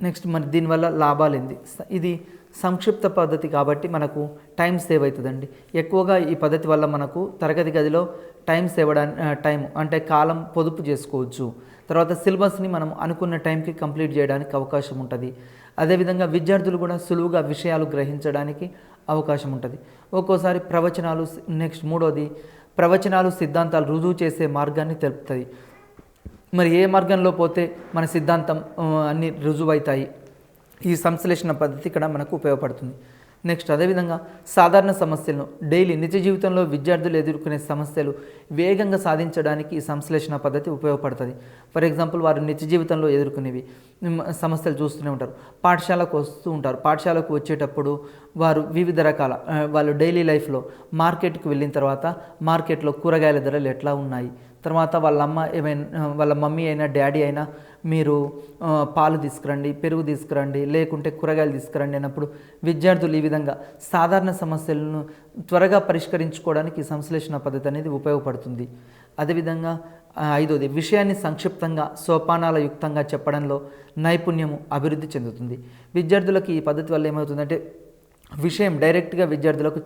నెక్స్ట్ మరి దీనివల్ల లాభాలు ఏంది, ఇది సంక్షిప్త పద్ధతి కాబట్టి మనకు టైం సేవ్ అవుతుందండి. ఎక్కువగా ఈ పద్ధతి వల్ల మనకు తరగతి గదిలో టైం సేవ్ టైం అంటే కాలం పొదుపు చేసుకోవచ్చు. తర్వాత సిలబస్ని మనం అనుకున్న టైంకి కంప్లీట్ చేయడానికి అవకాశం ఉంటుంది. అదేవిధంగా విద్యార్థులు కూడా సులువుగా విషయాలు గ్రహించడానికి అవకాశం ఉంటుంది. ఒక్కోసారి ప్రవచనాలు, నెక్స్ట్ మూడోది ప్రవచనాలు సిద్ధాంతాలు రుజువు చేసే మార్గాన్ని తెలుపుతుంది. మరి ఏ మార్గంలో పోతే మన సిద్ధాంతం అన్నీ రుజువవుతాయి, ఈ సంశ్లేషణ పద్ధతి ఇక్కడ మనకు ఉపయోగపడుతుంది. నెక్స్ట్ అదేవిధంగా సాధారణ సమస్యలను డైలీ నిజ జీవితంలో విద్యార్థులు ఎదుర్కొనే సమస్యలు వేగంగా సాధించడానికి ఈ సంశ్లేషణ పద్ధతి ఉపయోగపడుతుంది. ఫర్ ఎగ్జాంపుల్, వారు నిత్య జీవితంలో ఎదుర్కొనేవి సమస్యలు చూస్తూనే ఉంటారు, పాఠశాలకు వస్తూ ఉంటారు. పాఠశాలకు వచ్చేటప్పుడు వారు వివిధ రకాల వాళ్ళు డైలీ లైఫ్లో మార్కెట్కి వెళ్ళిన తర్వాత మార్కెట్లో కూరగాయల ధరలు ఎట్లా ఉన్నాయి, తర్వాత వాళ్ళ మమ్మీ అయినా డాడీ అయినా మీరు పాలు తీసుకురండి, పెరుగు తీసుకురండి, లేకుంటే కూరగాయలు తీసుకురండి అన్నప్పుడు విద్యార్థులు ఈ విధంగా సాధారణ సమస్యలను త్వరగా పరిష్కరించుకోవడానికి ఈ సంశ్లేషణ పద్ధతి అనేది ఉపయోగపడుతుంది. అదేవిధంగా ఐదోది, విషయాన్ని సంక్షిప్తంగా సోపానాల యుక్తంగా చెప్పడంలో నైపుణ్యము అభివృద్ధి చెందుతుంది. విద్యార్థులకు ఈ పద్ధతి వల్ల ఏమవుతుందంటే విషయం డైరెక్ట్గా విద్యార్థులకు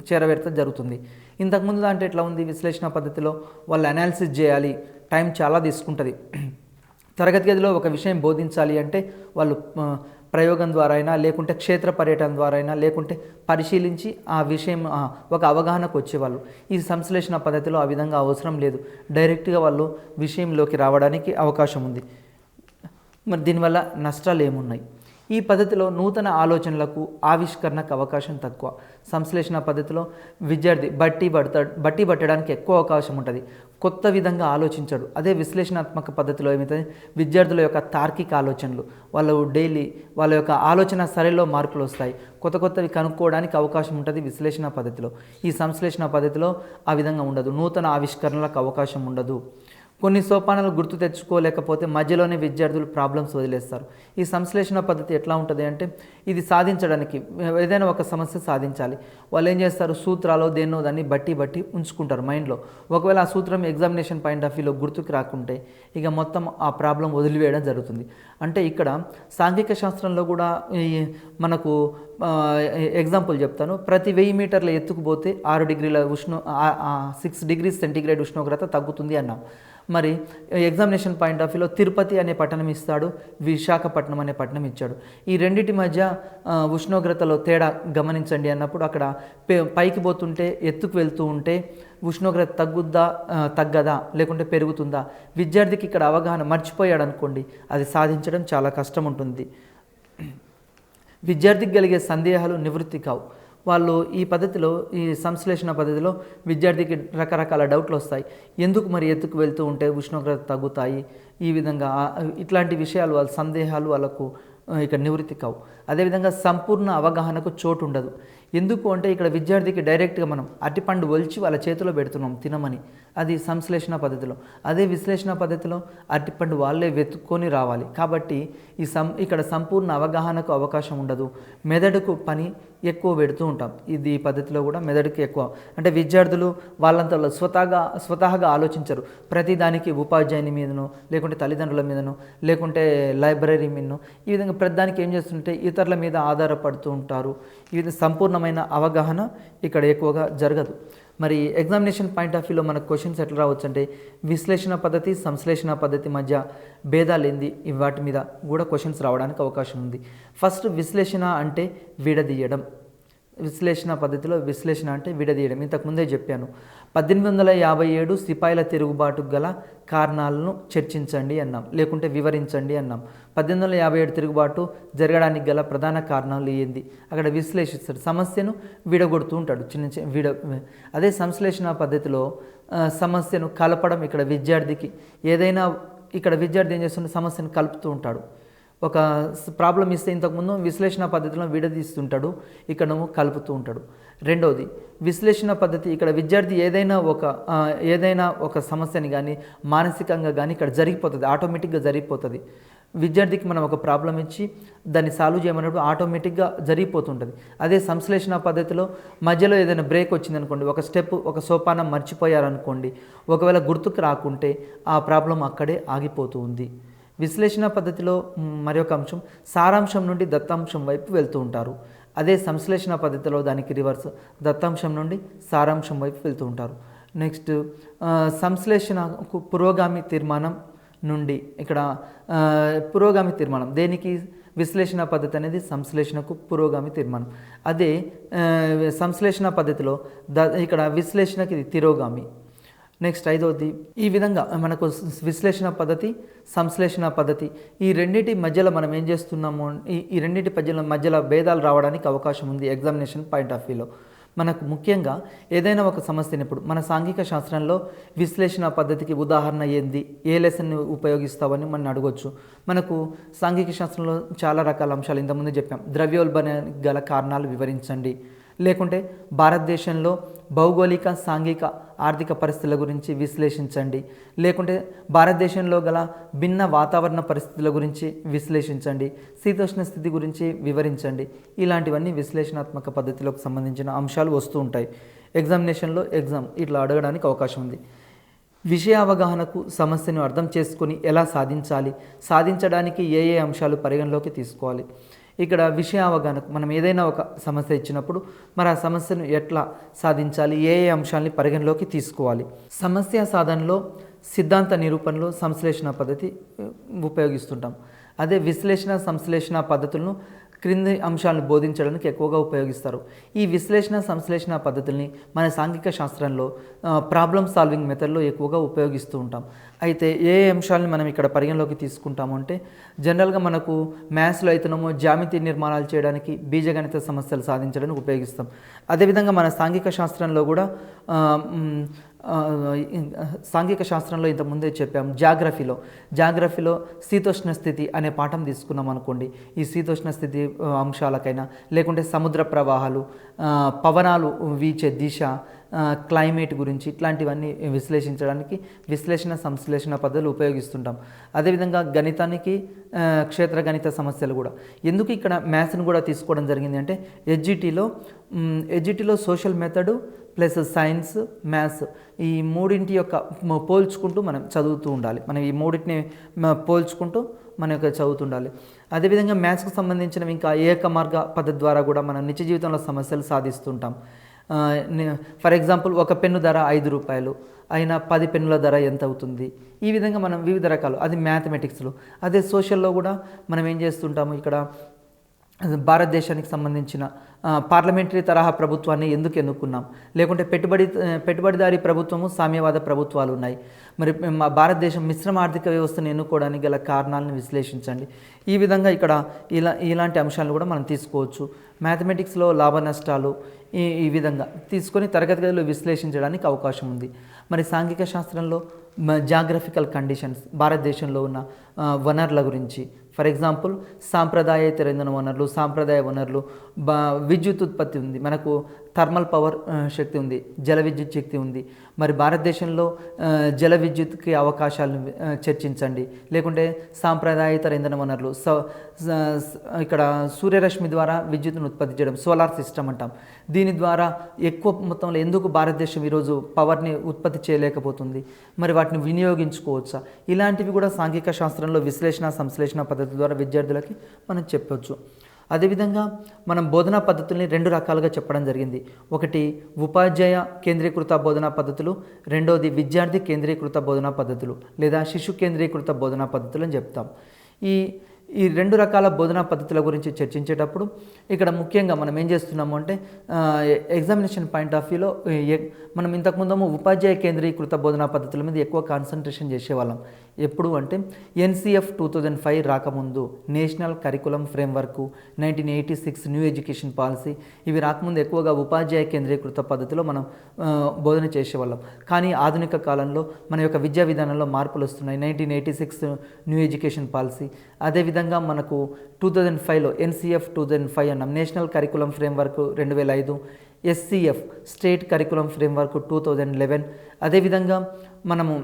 చేరవేర్త జరుగుతుంది. ఇంతకుముందు దాంట్లో ఎట్లా ఉంది, విశ్లేషణ పద్ధతిలో వాళ్ళు అనాలిసిస్ చేయాలి, టైం చాలా తీసుకుంటుంది. తరగతి గదిలో ఒక విషయం బోధించాలి అంటే వాళ్ళు ప్రయోగం ద్వారా అయినా, లేకుంటే క్షేత్ర పర్యటన ద్వారా అయినా, లేకుంటే పరిశీలించి ఆ విషయం ఒక అవగాహనకు వచ్చేవాళ్ళు. ఈ సంశ్లేషణ పద్ధతిలో ఆ విధంగా అవసరం లేదు, డైరెక్ట్గా వాళ్ళు విషయంలోకి రావడానికి అవకాశం ఉంది. మరి దీనివల్ల నష్టాలు ఏమున్నాయి, ఈ పద్ధతిలో నూతన ఆలోచనలకు ఆవిష్కరణకు అవకాశం తక్కువ. సంశ్లేషణ పద్ధతిలో విద్యార్థి బట్టి పట్టడానికి ఎక్కువ అవకాశం ఉంటుంది, కొత్త విధంగా ఆలోచించడు. అదే విశ్లేషణాత్మక పద్ధతిలో ఏమవుతుంది, విద్యార్థుల యొక్క తార్కిక ఆలోచనలు, వాళ్ళు డైలీ వాళ్ళ యొక్క ఆలోచన సరళిలో మార్పులు వస్తాయి, కొత్తవి కనుక్కోవడానికి అవకాశం ఉంటుంది విశ్లేషణ పద్ధతిలో. ఈ సంశ్లేషణ పద్ధతిలో ఆ విధంగా ఉండదు, నూతన ఆవిష్కరణలకు అవకాశం ఉండదు. కొన్ని సోపానాలు గుర్తు తెచ్చుకోలేకపోతే మధ్యలోనే విద్యార్థులు ప్రాబ్లమ్స్ వదిలేస్తారు. ఈ సంశ్లేషణ పద్ధతి ఎట్లా ఉంటుంది అంటే, ఇది సాధించడానికి ఏదైనా ఒక సమస్య సాధించాలి, వాళ్ళు ఏం చేస్తారు, సూత్రాలు దేన్నో దాన్ని బట్టి ఉంచుకుంటారు మైండ్లో. ఒకవేళ ఆ సూత్రం ఎగ్జామినేషన్ పాయింట్ ఆఫ్ వ్యూలో గుర్తుకు రాకుంటే ఇక మొత్తం ఆ ప్రాబ్లం వదిలివేయడం జరుగుతుంది. అంటే ఇక్కడ సాంఘిక శాస్త్రంలో కూడా మనకు ఎగ్జాంపుల్ చెప్తాను. ప్రతి 1000 మీటర్ల ఎత్తుకుపోతే 6 డిగ్రీల 6 degrees సెంటీగ్రేడ్ ఉష్ణోగ్రత తగ్గుతుంది అన్నాం. మరి ఎగ్జామినేషన్ పాయింట్ ఆఫ్ వ్యూలో తిరుపతి అనే పట్టణం ఇస్తాడు, విశాఖపట్నం అనే పట్టణం ఇచ్చాడు. ఈ రెండింటి మధ్య ఉష్ణోగ్రతలో తేడా గమనించండి అన్నప్పుడు అక్కడ పైకి పోతుంటే, ఎత్తుకు వెళ్తూ ఉంటే ఉష్ణోగ్రత తగ్గదా లేకుంటే పెరుగుతుందా, విద్యార్థికి ఇక్కడ అవగాహన మర్చిపోయాడు అనుకోండి, అది సాధించడం చాలా కష్టం ఉంటుంది. విద్యార్థికి కలిగే సందేహాలు నివృత్తి కావు. వాళ్ళు ఈ పద్ధతిలో ఈ సంశ్లేషణ పద్ధతిలో విద్యార్థికి రకరకాల డౌట్లు వస్తాయి. ఎందుకు మరి ఎత్తుకు వెళ్తూ ఉంటే ఉష్ణోగ్రత తగ్గుతాయి, ఈ విధంగా ఇట్లాంటి విషయాలు వాళ్ళ సందేహాలు వాళ్ళకు ఇక్కడ నివృత్తి కావు. అదేవిధంగా సంపూర్ణ అవగాహనకు చోటు ఉండదు. ఎందుకు అంటే ఇక్కడ విద్యార్థికి డైరెక్ట్గా మనం అరటిపండు ఒలిచి వాళ్ళ చేతిలో పెడుతున్నాం తినమని, అది సంశ్లేషణ పద్ధతిలో. అదే విశ్లేషణ పద్ధతిలో అరటిపండు వాళ్ళే వెతుక్కొని రావాలి. కాబట్టి ఇక్కడ సంపూర్ణ అవగాహనకు అవకాశం ఉండదు. మెదడుకు పని ఎక్కువ పెడుతూ ఉంటాం. ఈ పద్ధతిలో కూడా మెదడుకి ఎక్కువ అంటే విద్యార్థులు వాళ్ళంతా స్వతహాగా ఆలోచించరు. ప్రతిదానికి ఉపాధ్యాయుని మీదనో లేకుంటే తల్లిదండ్రుల మీదనో లేకుంటే లైబ్రరీ మీదనో ఈ విధంగా ప్రతిదానికి ఏం చేస్తుంటే ఇతరుల మీద ఆధారపడుతూ ఉంటారు. ఈ విధంగా సంపూర్ణమైన అవగాహన ఇక్కడ ఎక్కువగా జరగదు. మరి ఎగ్జామినేషన్ పాయింట్ ఆఫ్ వ్యూలో మనకు క్వశ్చన్స్ ఎట్లా రావచ్చు అంటే విశ్లేషణ పద్ధతి సంశ్లేషణ పద్ధతి మధ్య భేదాలు ఏంది, వాటి మీద కూడా క్వశ్చన్స్ రావడానికి అవకాశం ఉంది. ఫస్ట్ విశ్లేషణ అంటే విడదీయడం. విశ్లేషణ పద్ధతిలో విశ్లేషణ అంటే విడదీయడం. ఇంతకుముందే చెప్పాను. 1857 సిపాయిల తిరుగుబాటుకు గల కారణాలను చర్చించండి అన్నాం, లేకుంటే వివరించండి అన్నాం. 1857 తిరుగుబాటు జరగడానికి గల ప్రధాన కారణాలు ఏంది, అక్కడ విశ్లేషిస్తాడు, సమస్యను విడగొడుతూ ఉంటాడు అదే సంశ్లేషణ పద్ధతిలో సమస్యను కలపడం. ఇక్కడ విద్యార్థికి విద్యార్థి ఏం చేస్తుంటే సమస్యను కలుపుతూ ఉంటాడు. ఒక ప్రాబ్లం ఇస్తే ఇంతకుముందు విశ్లేషణ పద్ధతిలో విడదీస్తుంటాడు, ఇక్కడ కలుపుతూ ఉంటాడు. రెండవది విశ్లేషణ పద్ధతి, ఇక్కడ విద్యార్థి ఏదైనా ఒక సమస్యని కానీ మానసికంగా కానీ ఇక్కడ జరిగిపోతుంది, ఆటోమేటిక్గా జరిగిపోతుంది. విద్యార్థికి మనం ఒక ప్రాబ్లం ఇచ్చి దాన్ని సాల్వ్ చేయమన్నప్పుడు ఆటోమేటిక్గా జరిగిపోతుంటుంది. అదే సంశ్లేషణ పద్ధతిలో మధ్యలో ఏదైనా బ్రేక్ వచ్చిందనుకోండి, ఒక స్టెప్ ఒక సోపానం మర్చిపోయారనుకోండి, ఒకవేళ గుర్తుకు రాకుంటే ఆ ప్రాబ్లం అక్కడే ఆగిపోతూ ఉంది. విశ్లేషణ పద్ధతిలో మరొక అంశం సారాంశం నుండి దత్తాంశం వైపు వెళ్తూ ఉంటారు. అదే సంశ్లేషణ పద్ధతిలో దానికి రివర్స్, దత్తాంశం నుండి సారాంశం వైపు వెళ్తూ ఉంటారు. నెక్స్ట్ సంశ్లేషణకు పురోగామి తీర్మానం నుండి, ఇక్కడ పురోగామి తీర్మానం దేనికి, విశ్లేషణ పద్ధతి అనేది సంశ్లేషణకు పురోగామి తీర్మానం. అదే సంశ్లేషణ పద్ధతిలో ఇక్కడ విశ్లేషణకి తిరోగామి. నెక్స్ట్ ఐదవది, ఈ విధంగా మనకు విశ్లేషణ పద్ధతి సంశ్లేషణ పద్ధతి ఈ రెండింటి మధ్యలో మనం ఏం చేస్తున్నాము, ఈ రెండింటి మధ్యలో భేదాలు రావడానికి అవకాశం ఉంది ఎగ్జామినేషన్ పాయింట్ ఆఫ్ వ్యూలో. మనకు ముఖ్యంగా ఏదైనా ఒక సమస్యని ఇప్పుడు మన సాంఘిక శాస్త్రంలో విశ్లేషణ పద్ధతికి ఉదాహరణ ఏంది, ఏ లెసన్ని ఉపయోగిస్తావని మనం అడగొచ్చు. మనకు సాంఘిక శాస్త్రంలో చాలా రకాల అంశాలు ఇంతకుముందు చెప్పాం. ద్రవ్యోల్బణానికి గల కారణాలు వివరించండి, లేకుంటే భారతదేశంలో భౌగోళిక సాంఘిక ఆర్థిక పరిస్థితుల గురించి విశ్లేషించండి, లేకుంటే భారతదేశంలో గల భిన్న వాతావరణ పరిస్థితుల గురించి విశ్లేషించండి, శీతోష్ణ స్థితి గురించి వివరించండి. ఇలాంటివన్నీ విశ్లేషణాత్మక పద్ధతిలోకి సంబంధించిన అంశాలు వస్తూ ఉంటాయి. ఎగ్జామినేషన్లో ఇట్లా అడగడానికి అవకాశం ఉంది. విషయ అవగాహనకు సమస్యను అర్థం చేసుకొని ఎలా సాధించడానికి ఏ అంశాలు పరిగణలోకి తీసుకోవాలి. ఇక్కడ విషయ అవగాహనకు మనం ఏదైనా ఒక సమస్య ఇచ్చినప్పుడు మరి ఆ సమస్యను ఎట్లా సాధించాలి, ఏ అంశాలని పరిగణలోకి తీసుకోవాలి. సమస్య సాధనలో సిద్ధాంత నిరూపణలో సంశ్లేషణ పద్ధతి ఉపయోగిస్తుంటాం. అదే విశ్లేషణ సంశ్లేషణ పద్ధతులను క్రింది అంశాలను బోధించడానికి ఎక్కువగా ఉపయోగిస్తారు. ఈ విశ్లేషణ సంశ్లేషణ పద్ధతుల్ని మన సాంఘిక శాస్త్రంలో ప్రాబ్లమ్ సాల్వింగ్ మెథడ్లో ఎక్కువగా ఉపయోగిస్తూ ఉంటాం. అయితే ఏ అంశాలను మనం ఇక్కడ పరిగణలోకి తీసుకుంటాము అంటే జనరల్గా మనకు మ్యాథ్స్లో అయితేనేమో జ్యామితి నిర్మాణాలు చేయడానికి, బీజగణిత సమస్యలు సాధించడానికి ఉపయోగిస్తాం. అదేవిధంగా మన సాంఘిక శాస్త్రంలో కూడా సాంఘిక శాస్త్రంలో ఇంతకుముందే చెప్పాం, జాగ్రఫీలో శీతోష్ణ స్థితి అనే పాఠం తీసుకున్నాం అనుకోండి. ఈ శీతోష్ణ స్థితి అంశాలకైనా లేకుంటే సముద్ర ప్రవాహాలు, పవనాలు వీచే దిశ, క్లైమేట్ గురించి ఇట్లాంటివన్నీ విశ్లేషించడానికి విశ్లేషణ సంశ్లేషణ పద్ధతులు ఉపయోగిస్తుంటాం. అదేవిధంగా గణితానికి క్షేత్ర గణిత సమస్యలు కూడా. ఎందుకు ఇక్కడ మ్యాథ్స్ని కూడా తీసుకోవడం జరిగింది అంటే ఎడ్జిటీలో social method plus science, maths ఈ మూడింటి యొక్క పోల్చుకుంటూ మనం చదువుతూ ఉండాలి. మనం ఈ మూడింటిని పోల్చుకుంటూ మన యొక్క చదువుతుండాలి. అదేవిధంగా మ్యాథ్స్కి సంబంధించినవి ఇంకా ఏకమార్గ పద్ధతి ద్వారా కూడా మనం నిత్య జీవితంలో సమస్యలు సాధిస్తుంటాం. ఫర్ ఎగ్జాంపుల్ ఒక పెన్ను ధర 5 రూపాయలు అయినా 10 పెన్నుల ధర ఎంత అవుతుంది, ఈ విధంగా మనం వివిధ రకాలు, అది మ్యాథమెటిక్స్లో. అదే సోషల్లో కూడా మనం ఏం చేస్తుంటాము, ఇక్కడ భారతదేశానికి సంబంధించిన పార్లమెంటరీ తరహా ప్రభుత్వాన్ని ఎందుకు ఎన్నుకున్నాం, లేకుంటే పెట్టుబడిదారీ ప్రభుత్వము, సామ్యవాద ప్రభుత్వాలు ఉన్నాయి. మరి మా భారతదేశం మిశ్రమ ఆర్థిక వ్యవస్థను ఎన్నుకోవడానికి గల కారణాలను విశ్లేషించండి. ఈ విధంగా ఇక్కడ ఇలాంటి అంశాలను కూడా మనం తీసుకోవచ్చు. మ్యాథమెటిక్స్లో లాభ నష్టాలు, ఈ ఈ విధంగా తీసుకొని తరగతి గదిలో విశ్లేషించడానికి అవకాశం ఉంది. మరి సాంఘిక శాస్త్రంలో జాగ్రఫికల్ కండిషన్స్, భారతదేశంలో ఉన్న వనరుల గురించి, ఫర్ ఎగ్జాంపుల్ సాంప్రదాయేతర ఇంధన వనరులు, సాంప్రదాయ వనరులు, విద్యుత్ ఉత్పత్తి ఉంది, మనకు థర్మల్ పవర్ శక్తి ఉంది, జల విద్యుత్ శక్తి ఉంది. మరి భారతదేశంలో జల విద్యుత్కి అవకాశాలను చర్చించండి. లేకుంటే సాంప్రదాయేతర ఇంధన వనరులు, ఇక్కడ సూర్యరశ్మి ద్వారా విద్యుత్తును ఉత్పత్తి చేయడం, సోలార్ సిస్టమ్ అంటాం. దీని ద్వారా ఎక్కువ మొత్తంలో ఎందుకు భారతదేశం ఈరోజు పవర్ని ఉత్పత్తి చేయలేకపోతుంది, మరి వాటిని వినియోగించుకోవచ్చా, ఇలాంటివి కూడా సాంఘిక శాస్త్రంలో విశ్లేషణ సంశ్లేషణ పద్ధతి ద్వారా విద్యార్థులకి మనం చెప్పొచ్చు. అదేవిధంగా మనం బోధనా పద్ధతుల్ని 2 రకాలుగా చెప్పడం జరిగింది. ఒకటి ఉపాధ్యాయ కేంద్రీకృత బోధనా పద్ధతులు, రెండోది విద్యార్థి కేంద్రీకృత బోధనా పద్ధతులు లేదా శిశు కేంద్రీకృత బోధనా పద్ధతులు అని చెప్తాం. ఈ 2 రకాల బోధనా పద్ధతుల గురించి చర్చించేటప్పుడు ఇక్కడ ముఖ్యంగా మనం ఏం చేస్తున్నాము అంటే ఎగ్జామినేషన్ పాయింట్ ఆఫ్ వ్యూలో మనం ఇంతకుముందు ఉపాధ్యాయ కేంద్రీకృత బోధనా పద్ధతుల మీద ఎక్కువ కాన్సన్ట్రేషన్ చేసేవాళ్ళం. ఎప్పుడు అంటే NCF 2005 రాకముందు, national curriculum framework, 1986 new education policy, ఇవి రాకముందు ఎక్కువగా ఉపాధ్యాయ కేంద్రీకృత పద్ధతిలో మనం బోధన చేసేవాళ్ళం. కానీ ఆధునిక కాలంలో మన యొక్క విద్యా విధానంలో మార్పులు వస్తున్నాయి. 1986 న్యూ ఎడ్యుకేషన్ పాలసీ, అదేవిధంగా మనకు 2005లో NCF 2005 అన్నాం, national curriculum framework 2005, SCF state curriculum framework 2011, అదేవిధంగా మనము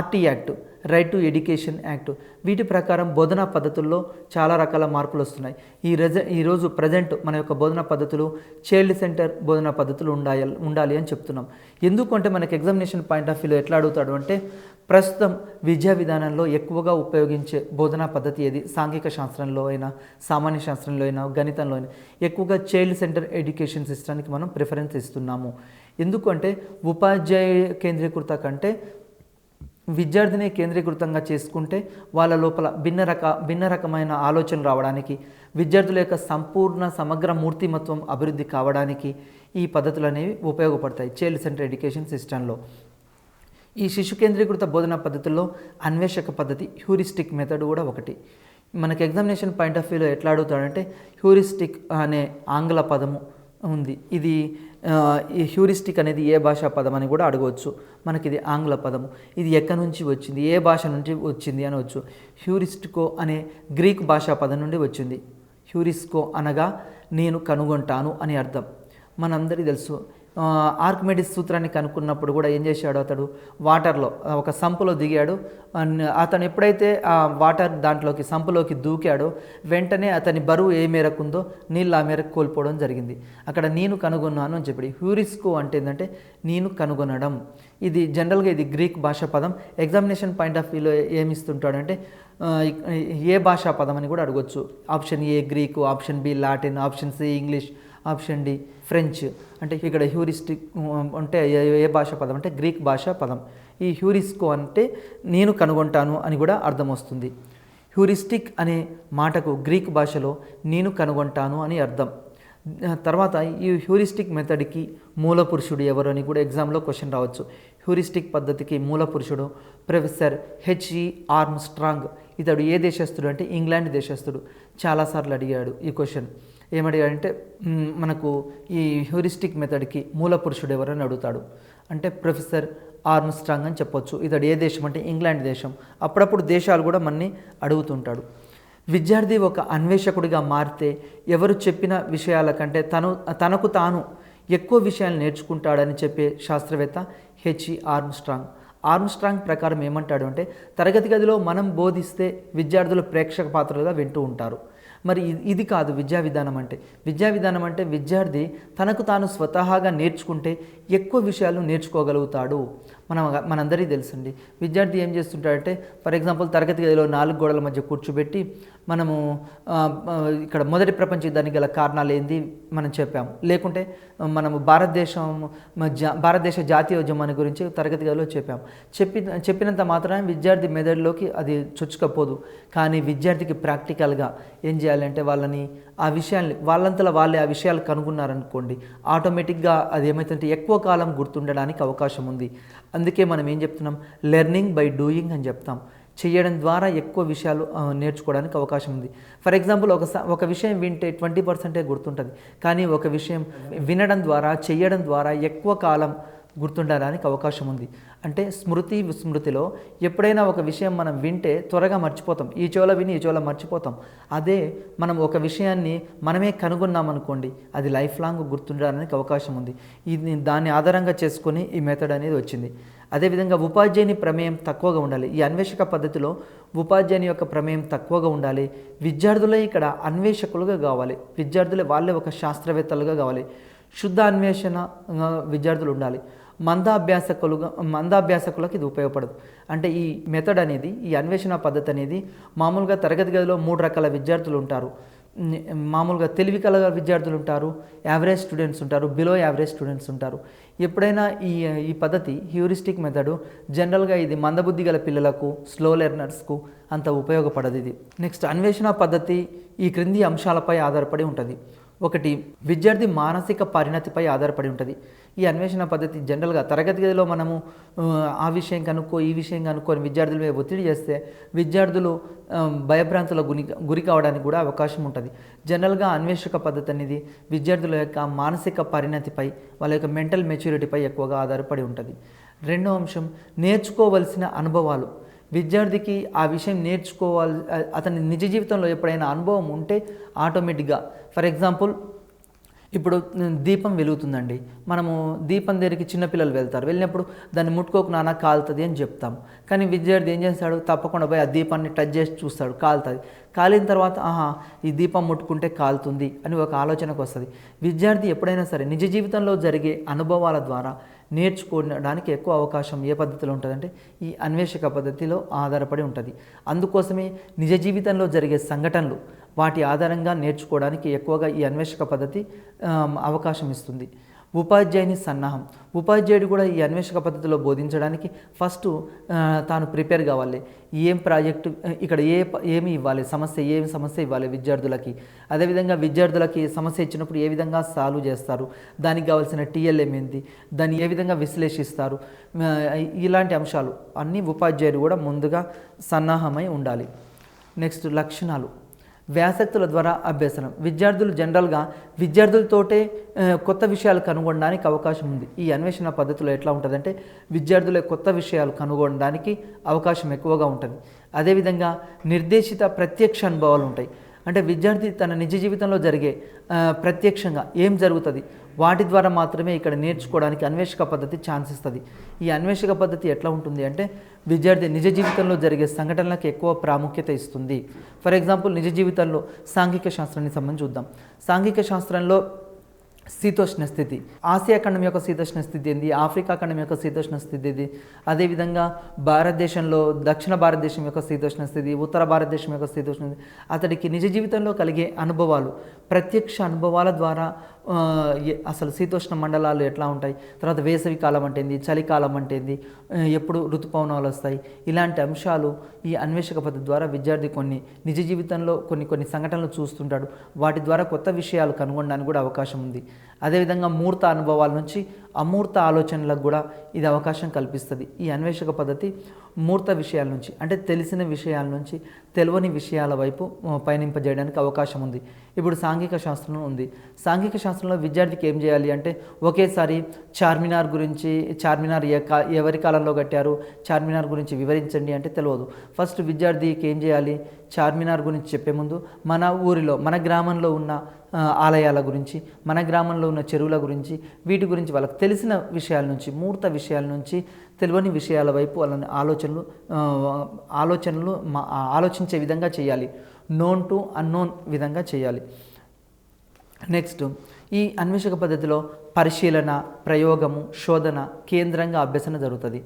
RT act, right to education act, వీటి ప్రకారం బోధనా పద్ధతుల్లో చాలా రకాల మార్పులు వస్తున్నాయి. ఈరోజు ప్రజెంట్ మన యొక్క బోధనా పద్ధతులు చైల్డ్ సెంటర్ బోధనా పద్ధతులు ఉండాలి అని చెప్తున్నాం. ఎందుకంటే మనకి ఎగ్జామినేషన్ పాయింట్ ఆఫ్ వ్యూలో ఎట్లా అడుగుతాడు అంటే ప్రస్తుతం విద్యా విధానంలో ఎక్కువగా ఉపయోగించే బోధనా పద్ధతి ఏది, సాంఘిక శాస్త్రంలో అయినా సామాన్య శాస్త్రంలో అయినా గణితంలో అయినా ఎక్కువగా చైల్డ్ సెంటర్ ఎడ్యుకేషన్ సిస్టానికి మనం ప్రిఫరెన్స్ ఇస్తున్నాము. ఎందుకంటే ఉపాధ్యాయ కేంద్రీకృత కంటే విద్యార్థిని కేంద్రీకృతంగా చేసుకుంటే వాళ్ళ లోపల భిన్న రకమైన ఆలోచనలు రావడానికి, విద్యార్థుల యొక్క సంపూర్ణ సమగ్ర మూర్తిమత్వం అభివృద్ధి కావడానికి ఈ పద్ధతులు అనేవి ఉపయోగపడతాయి చైల్డ్ సెంటర్ ఎడ్యుకేషన్ సిస్టంలో. ఈ శిశు కేంద్రీకృత బోధనా పద్ధతుల్లో అన్వేషక పద్ధతి, హ్యూరిస్టిక్ మెథడ్ కూడా ఒకటి. మనకి ఎగ్జామినేషన్ పాయింట్ ఆఫ్ వ్యూలో ఎట్లా అడుగుతాడంటే హ్యూరిస్టిక్ అనే ఆంగ్ల పదము ఉంది. ఇది ఈ హ్యూరిస్టిక్ అనేది ఏ భాషా పదం అని కూడా అడగవచ్చు. మనకి ఇది ఆంగ్ల పదము, ఇది ఎక్కడి నుంచి వచ్చింది, ఏ భాష నుంచి వచ్చింది అనవచ్చు. హ్యూరిస్టికో అనే గ్రీక్ భాషా పదం నుండి వచ్చింది. హ్యూరిస్కో అనగా నేను కనుగొంటాను అని అర్థం. మనందరికీ తెలుసు ఆర్కిమెడిస్ సూత్రాన్ని కనుక్కున్నప్పుడు కూడా ఏం చేశాడు, అతడు వాటర్లో ఒక సంపులో దిగాడు. అతను ఎప్పుడైతే ఆ వాటర్ దాంట్లోకి సంపులోకి దూకాడో వెంటనే అతని బరువు ఏ మేరకు ఉందో నీళ్ళు ఆ మేరకు కోల్పోవడం జరిగింది. అక్కడ నేను కనుగొన్నాను అని చెప్పి హ్యూరిస్కో అంటే ఏంటంటే నేను కనుగొనడం. ఇది జనరల్గా ఇది గ్రీక్ భాషా పదం. ఎగ్జామినేషన్ పాయింట్ ఆఫ్ వ్యూలో ఏమిస్తుంటాడంటే ఏ భాషా పదం అని కూడా అడగొచ్చు. Option A Greek, option B Latin, option C English, option D French. అంటే ఇక్కడ హ్యూరిస్టిక్ అంటే ఏ భాషా పదం అంటే గ్రీక్ భాషా పదం. ఈ హ్యూరిస్కో అంటే నేను కనుగొంటాను అని కూడా అర్థం వస్తుంది. హ్యూరిస్టిక్ అనే మాటకు గ్రీక్ భాషలో నేను కనుగొంటాను అని అర్థం. తర్వాత ఈ హ్యూరిస్టిక్ మెథడ్కి మూల పురుషుడు ఎవరు అని కూడా ఎగ్జామ్లో క్వశ్చన్ రావచ్చు. హ్యూరిస్టిక్ పద్ధతికి మూల పురుషుడు ప్రొఫెసర్ H.E. ఆర్మ్స్ట్రాంగ్. ఇతడు ఏ దేశస్థుడు అంటే ఇంగ్లాండ్ దేశస్థుడు. చాలాసార్లు అడిగాడు ఈ క్వశ్చన్. ఏమడిగాడంటే మనకు ఈ హ్యూరిస్టిక్ మెథడ్కి మూల పురుషుడు ఎవరు అని అడుగుతాడు. అంటే ప్రొఫెసర్ ఆర్మ్స్ట్రాంగ్ అని చెప్పొచ్చు. ఇతడు ఏ దేశం అంటే ఇంగ్లాండ్ దేశం. అప్పుడప్పుడు దేశాలు కూడా మనని అడుగుతుంటాడు. విద్యార్థి ఒక అన్వేషకుడిగా మారితే ఎవరు చెప్పిన విషయాల కంటే తనకు తాను ఎక్కువ విషయాలు నేర్చుకుంటాడని చెప్పే శాస్త్రవేత్త H.E. ఆర్మ్స్ట్రాంగ్ ప్రకారం ఏమంటాడు అంటే తరగతి గదిలో మనం బోధిస్తే విద్యార్థులు ప్రేక్షక పాత్రలుగా వింటూ ఉంటారు. మరి ఇది కాదు విద్యా విధానం అంటే. విద్యా విధానం అంటే విద్యార్థి తనకు తాను స్వతహాగా నేర్చుకుంటే ఎక్కువ విషయాలు నేర్చుకోగలుగుతాడు. మనందరికీ తెలుసండి, విద్యార్థి ఏం చేస్తుంటాడంటే ఫర్ ఎగ్జాంపుల్ తరగతి గదిలో 4 గోడల మధ్య కూర్చోబెట్టి మనము ఇక్కడ మొదటి ప్రపంచ యుద్ధానికి గల కారణాలు ఏంది మనం చెప్పాము. లేకుంటే మనము భారతదేశ జాతీయోద్యమాన్ని గురించి తరగతి గదిలో చెప్పినంత మాత్రమే విద్యార్థి మెదడులోకి అది చొచ్చుకపోదు. కానీ విద్యార్థికి ప్రాక్టికల్గా ఏం చేయాలంటే వాళ్ళని ఆ విషయాల్ని వాళ్ళంతలో వాళ్ళే ఆ విషయాలు కనుగొన్నారనుకోండి, ఆటోమేటిక్గా అది ఏమవుతుందంటే ఎక్కువ కాలం గుర్తుండడానికి అవకాశం ఉంది. అందుకే మనం ఏం చెప్తున్నాం, లెర్నింగ్ బై డూయింగ్ అని చెప్తాం. చేయడం ద్వారా ఎక్కువ విషయాలు నేర్చుకోవడానికి అవకాశం ఉంది. ఫర్ ఎగ్జాంపుల్ ఒక విషయం వింటే 20% గుర్తుంటుంది, కానీ ఒక విషయం వినడం ద్వారా చేయడం ద్వారా ఎక్కువ కాలం గుర్తుండడానికి అవకాశం ఉంది. అంటే స్మృతి విస్మృతిలో ఎప్పుడైనా ఒక విషయం మనం వింటే త్వరగా మర్చిపోతాం, ఈ చెవులో విని ఈ చెవులో మర్చిపోతాం. అదే మనం ఒక విషయాన్ని మనమే కనుగొన్నామనుకోండి, అది లైఫ్ లాంగ్ గుర్తుండడానికి అవకాశం ఉంది. ఇది దాన్ని ఆధారంగా చేసుకొని ఈ మెథడ్ అనేది వచ్చింది. అదేవిధంగా ఉపాధ్యాయుని ప్రమేయం తక్కువగా ఉండాలి. ఈ అన్వేషక పద్ధతిలో ఉపాధ్యాయుని యొక్క ప్రమేయం తక్కువగా ఉండాలి. విద్యార్థులే ఇక్కడ అన్వేషకులుగా కావాలి, విద్యార్థులే వాళ్ళే ఒక శాస్త్రవేత్తలుగా కావాలి. శుద్ధ అన్వేషణ విద్యార్థులు ఉండాలి. మందాభ్యాసకులకు ఇది ఉపయోగపడదు. అంటే ఈ మెథడ్ అనేది, ఈ అన్వేషణ పద్ధతి అనేది మామూలుగా తరగతి గదిలో 3 రకాల విద్యార్థులు ఉంటారు. మామూలుగా తెలివి కల విద్యార్థులు ఉంటారు, యావరేజ్ స్టూడెంట్స్ ఉంటారు, బిలో యావరేజ్ స్టూడెంట్స్ ఉంటారు. ఎప్పుడైనా ఈ పద్ధతి హ్యూరిస్టిక్ మెథడు జనరల్గా ఇది మందబుద్ధి గల పిల్లలకు, స్లో లెర్నర్స్కు అంత ఉపయోగపడదు ఇది. నెక్స్ట్, అన్వేషణ పద్ధతి ఈ క్రింది అంశాలపై ఆధారపడి ఉంటుంది. 1, విద్యార్థి మానసిక పరిణతిపై ఆధారపడి ఉంటుంది. ఈ అన్వేషణ పద్ధతి జనరల్గా తరగతి గదిలో మనము ఆ విషయం కనుక్కో ఈ విషయం కనుక్కొని విద్యార్థుల మీద ఒత్తిడి చేస్తే విద్యార్థులు భయభ్రాంతులకు గురి కావడానికి కూడా అవకాశం ఉంటుంది. జనరల్గా అన్వేషక పద్ధతి అనేది విద్యార్థుల యొక్క మానసిక పరిణతిపై, వాళ్ళ యొక్క మెంటల్ మెచ్యూరిటీపై ఎక్కువగా ఆధారపడి ఉంటుంది. 2వ అంశం, నేర్చుకోవలసిన అనుభవాలు. విద్యార్థికి ఆ విషయం నేర్చుకోవాలి, అతని నిజ జీవితంలో ఎప్పుడైనా అనుభవం ఉంటే ఆటోమేటిక్గా, ఫర్ ఎగ్జాంపుల్ ఇప్పుడు దీపం వెలుగుతుందండి, మనము దీపం దగ్గరికి చిన్నపిల్లలు వెళ్తారు, వెళ్ళినప్పుడు దాన్ని ముట్టుకోకు నాన్న కాలుతుంది అని చెప్తాం. కానీ విద్యార్థి ఏం చేస్తాడు, తప్పకుండా పోయి ఆ దీపాన్ని టచ్ చేసి చూస్తాడు, కాలుతుంది. కాలిన తర్వాత ఈ దీపం ముట్టుకుంటే కాలుతుంది అని ఒక ఆలోచనకు వస్తుంది. విద్యార్థి ఎప్పుడైనా సరే నిజ జీవితంలో జరిగే అనుభవాల ద్వారా నేర్చుకోవడానికి ఎక్కువ అవకాశం ఏ పద్ధతిలో ఉంటుందంటే ఈ అన్వేషక పద్ధతిలో ఆధారపడి ఉంటుంది. అందుకోసమే నిజ జీవితంలో జరిగే సంఘటనలు వాటి ఆధారంగా నేర్చుకోవడానికి ఎక్కువగా ఈ అన్వేషక పద్ధతి అవకాశం ఇస్తుంది. ఉపాధ్యాయుని సన్నాహం. ఉపాధ్యాయుడు కూడా ఈ అన్వేషక పద్ధతిలో బోధించడానికి ఫస్ట్ తాను ప్రిపేర్ కావాలి. ఏం ప్రాజెక్టు ఇక్కడ ఏమి ఇవ్వాలి, ఏమి సమస్య ఇవ్వాలి విద్యార్థులకి, అదేవిధంగా విద్యార్థులకి సమస్య ఇచ్చినప్పుడు ఏ విధంగా సాల్వ్ చేస్తారు, దానికి కావాల్సిన టీఎల్ఎం ఏంటి, దాన్ని ఏ విధంగా విశ్లేషిస్తారు, ఇలాంటి అంశాలు అన్నీ ఉపాధ్యాయుడు కూడా ముందుగా సన్నాహమై ఉండాలి. నెక్స్ట్, లక్షణాలు. వ్యాసక్తుల ద్వారా అభ్యసనం. విద్యార్థులు జనరల్గా విద్యార్థులతోటే కొత్త విషయాలు కనుగొనడానికి అవకాశం ఉంది. ఈ అన్వేషణ పద్ధతిలో ఎట్లా ఉంటుందంటే విద్యార్థులే కొత్త విషయాలు కనుగొనడానికి అవకాశం ఎక్కువగా ఉంటుంది. అదేవిధంగా నిర్దేశిత ప్రత్యక్ష అనుభవాలు ఉంటాయి. అంటే విద్యార్థి తన నిజ జీవితంలో జరిగే ప్రత్యక్షంగా ఏం జరుగుతుంది వాటి ద్వారా మాత్రమే ఇక్కడ నేర్చుకోవడానికి అన్వేషక పద్ధతి ఛాన్స్ ఇస్తుంది. ఈ అన్వేషక పద్ధతి ఎట్లా ఉంటుంది అంటే విద్యార్థి నిజ జీవితంలో జరిగే సంఘటనలకు ఎక్కువ ప్రాముఖ్యత ఇస్తుంది. ఫర్ ఎగ్జాంపుల్ నిజ జీవితంలో సాంఘిక శాస్త్రానికి సంబంధించి చూద్దాం. సాంఘిక శాస్త్రంలో శీతోష్ణ స్థితి, ఆసియా ఖండం యొక్క శీతోష్ణ స్థితి ఏంది, ఆఫ్రికా ఖండం యొక్క శీతోష్ణ స్థితి ఇది, అదేవిధంగా భారతదేశంలో దక్షిణ భారతదేశం యొక్క శీతోష్ణ స్థితి, ఉత్తర భారతదేశం యొక్క శీతోష్ణ స్థితి, అతడికి నిజ జీవితంలో కలిగే అనుభవాలు, ప్రత్యక్ష అనుభవాల ద్వారా అసలు శీతోష్ణ మండలాలు ఎట్లా ఉంటాయి, తర్వాత వేసవి కాలం అంటే ఏంది, చలికాలం అంటే ఏంది, ఎప్పుడు ఋతుపవనాలు వస్తాయి, ఇలాంటి అంశాలు ఈ అన్వేషక పద్ధతి ద్వారా విద్యార్థి కొన్ని నిజ జీవితంలో కొన్ని సంఘటనలు చూస్తుంటాడు. వాటి ద్వారా కొత్త విషయాలు కనుగొనడానికి కూడా అవకాశం ఉంది. అదేవిధంగా మూర్త అనుభవాల నుంచి అమూర్త ఆలోచనలకు కూడా ఇది అవకాశం కల్పిస్తుంది. ఈ అన్వేషక పద్ధతి మూర్త విషయాల నుంచి అంటే తెలిసిన విషయాల నుంచి తెలియని విషయాల వైపు పయనింపజేయడానికి అవకాశం ఉంది. ఇప్పుడు సాంఘిక శాస్త్రం ఉంది. సాంఘిక శాస్త్రంలో విద్యార్థికి ఏం చేయాలి అంటే ఒకేసారి చార్మినార్ గురించి, చార్మినార్ ఎవరి కాలంలో కట్టారు, చార్మినార్ గురించి వివరించండి అంటే తెలియదు. ఫస్ట్ విద్యార్థికి ఏం చేయాలి, చార్మినార్ గురించి చెప్పే ముందు మన ఊరిలో మన గ్రామంలో ఉన్న ఆలయాల గురించి, మన గ్రామంలో ఉన్న చెరువుల గురించి, వీటి గురించి వాళ్ళకి తెలిసిన విషయాల నుంచి, మూర్త విషయాల నుంచి తెలియని విషయాల వైపు వాళ్ళని ఆలోచించే విధంగా చేయాలి. నోన్ టు అన్నోన్ విధంగా చేయాలి. నెక్స్ట్, ఈ అన్వేషక పద్ధతిలో పరిశీలన, ప్రయోగము, శోధన కేంద్రంగా అభ్యసన జరుగుతుంది.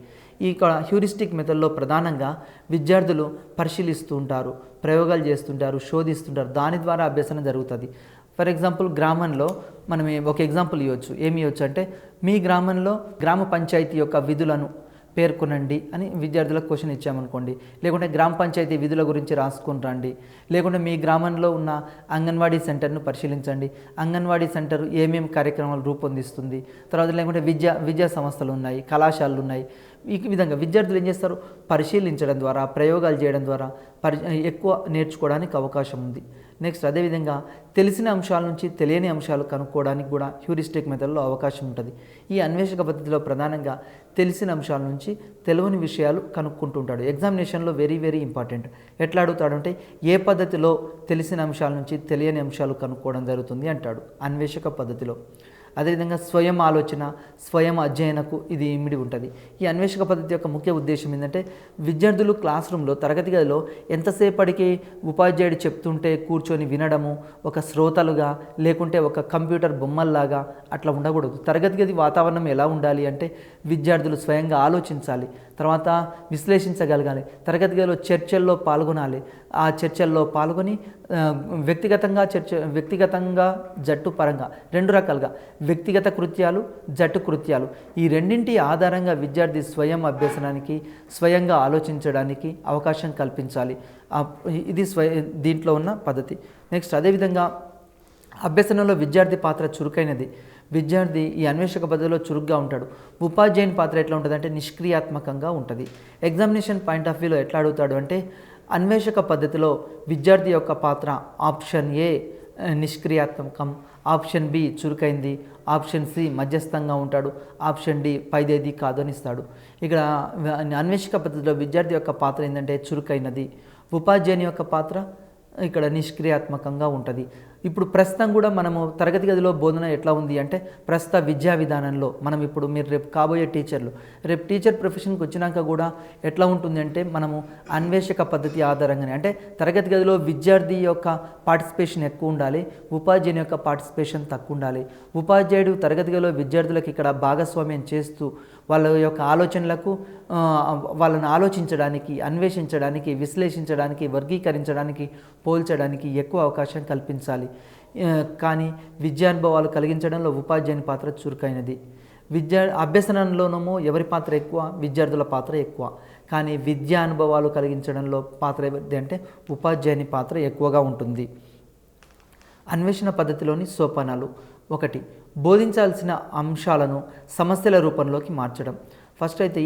ఈ హ్యూరిస్టిక్ మెథడ్లో ప్రధానంగా విద్యార్థులు పరిశీలిస్తూ ఉంటారు, ప్రయోగాలు చేస్తుంటారు, శోధిస్తుంటారు. దాని ద్వారా అభ్యసన జరుగుతుంది. ఫర్ ఎగ్జాంపుల్ గ్రామంలో మనం ఒక ఎగ్జాంపుల్ ఇవ్వచ్చు. ఏమి ఇవ్వచ్చు అంటే మీ గ్రామంలో గ్రామ పంచాయతీ యొక్క విధులను పేర్కొనండి అని విద్యార్థులకు క్వశ్చన్ ఇచ్చామనుకోండి, లేకుంటే గ్రామ పంచాయతీ విధుల గురించి రాసుకొని రండి, లేకుంటే మీ గ్రామంలో ఉన్న అంగన్వాడీ సెంటర్ను పరిశీలించండి, అంగన్వాడీ సెంటర్ ఏమేమి కార్యక్రమాలు రూపొందిస్తుంది, తర్వాత లేకుంటే విద్యా సంస్థలు ఉన్నాయి, కళాశాలలు ఉన్నాయి, ఈ విధంగా విద్యార్థులు ఏం చేస్తారు, పరిశీలించడం ద్వారా, ప్రయోగాలు చేయడం ద్వారా ఎక్కువ నేర్చుకోవడానికి అవకాశం ఉంది. నెక్స్ట్ అదేవిధంగా తెలిసిన అంశాల నుంచి తెలియని అంశాలు కనుక్కోవడానికి కూడా హ్యూరిస్టిక్ మెథడ్లో అవకాశం ఉంటుంది. ఈ అన్వేషక పద్ధతిలో ప్రధానంగా తెలిసిన అంశాల నుంచి తెలియని విషయాలు కనుక్కుంటూ ఉంటాడు. ఎగ్జామినేషన్లో వెరీ వెరీ ఇంపార్టెంట్. ఎట్లా అడుగుతాడంటే ఏ పద్ధతిలో తెలిసిన అంశాల నుంచి తెలియని అంశాలు కనుక్కోవడం జరుగుతుంది అంటాడు అన్వేషక పద్ధతిలో. అదేవిధంగా స్వయం ఆలోచన, స్వయం అధ్యయనకు ఇది ఇమిడి ఉంటుంది. ఈ అన్వేషక పద్ధతి యొక్క ముఖ్య ఉద్దేశం ఏంటంటే విద్యార్థులు క్లాస్ రూమ్లో తరగతి గదిలో ఎంతసేపటికి ఉపాధ్యాయుడు చెప్తుంటే కూర్చొని వినడము, ఒక శ్రోతలుగా లేకుంటే ఒక కంప్యూటర్ బొమ్మల్లాగా అట్లా ఉండకూడదు. తరగతి గది వాతావరణం ఎలా ఉండాలి అంటే విద్యార్థులు స్వయంగా ఆలోచించాలి, తర్వాత విశ్లేషించగలగాలి, తరగతి గదిలో చర్చల్లో పాల్గొనాలి. ఆ చర్చల్లో పాల్గొని వ్యక్తిగతంగా జట్టు పరంగా రెండు రకాలుగా వ్యక్తిగత కృత్యాలు, జట్టు కృత్యాలు, ఈ రెండింటి ఆధారంగా విద్యార్థి స్వయం అభ్యసనానికి, స్వయంగా ఆలోచించడానికి అవకాశం కల్పించాలి. ఇది దీంట్లో ఉన్న పద్ధతి. నెక్స్ట్ అదేవిధంగా అభ్యసనంలో విద్యార్థి పాత్ర చురుకైనది. విద్యార్థి ఈ అన్వేషక పద్ధతిలో చురుగ్గా ఉంటాడు. ఉపాధ్యాయుని పాత్ర ఎట్లా ఉంటుంది అంటే నిష్క్రియాత్మకంగా ఉంటుంది. ఎగ్జామినేషన్ పాయింట్ ఆఫ్ వ్యూలో ఎట్లా అడుగుతాడు అంటే అన్వేషక పద్ధతిలో విద్యార్థి యొక్క పాత్ర ఆప్షన్ ఏ నిష్క్రియాత్మకం, ఆప్షన్ బి చురుకైంది, ఆప్షన్ సి మధ్యస్థంగా ఉంటాడు, ఆప్షన్ డి పైదేది కాదు అని ఇస్తాడు. ఇక్కడ అన్వేషక పద్ధతిలో విద్యార్థి యొక్క పాత్ర ఏంటంటే చురుకైనది, ఉపాధ్యాయుని యొక్క పాత్ర ఇక్కడ నిష్క్రియాత్మకంగా ఉంటుంది. ఇప్పుడు ప్రస్తుతం కూడా మనము తరగతి గదిలో బోధన ఎట్లా ఉంది అంటే ప్రస్తుత విద్యా విధానంలో మనం ఇప్పుడు మీరు రేపు కాబోయే టీచర్లు, రేపు టీచర్ ప్రొఫెషన్కి వచ్చినాక కూడా ఎట్లా ఉంటుంది అంటే మనము అన్వేషక పద్ధతి ఆధారంగానే అంటే తరగతి గదిలో విద్యార్థి యొక్క పార్టిసిపేషన్ ఎక్కువ ఉండాలి, ఉపాధ్యాయుని యొక్క పార్టిసిపేషన్ తక్కువ ఉండాలి. ఉపాధ్యాయుడు తరగతి గదిలో విద్యార్థులకు ఇక్కడ భాగస్వామ్యం చేస్తూ వాళ్ళ యొక్క ఆలోచనలకు వాళ్ళని ఆలోచించడానికి, అన్వేషించడానికి, విశ్లేషించడానికి, వర్గీకరించడానికి, పోల్చడానికి ఎక్కువ అవకాశం కల్పించాలి. కానీ విద్యానుభవాలు కలిగించడంలో ఉపాధ్యాయుని పాత్ర చురుకైనది. అభ్యసనంలోనేమో ఎవరి పాత్ర ఎక్కువ, విద్యార్థుల పాత్ర ఎక్కువ. కానీ విద్యా అనుభవాలు కలిగించడంలో పాత్ర ఎవరిది అంటే ఉపాధ్యాయుని పాత్ర ఎక్కువగా ఉంటుంది. అన్వేషణ పద్ధతిలోని సోపానాలు. 1. బోధించాల్సిన అంశాలను సమస్యల రూపంలోకి మార్చడం. ఫస్ట్ అయితే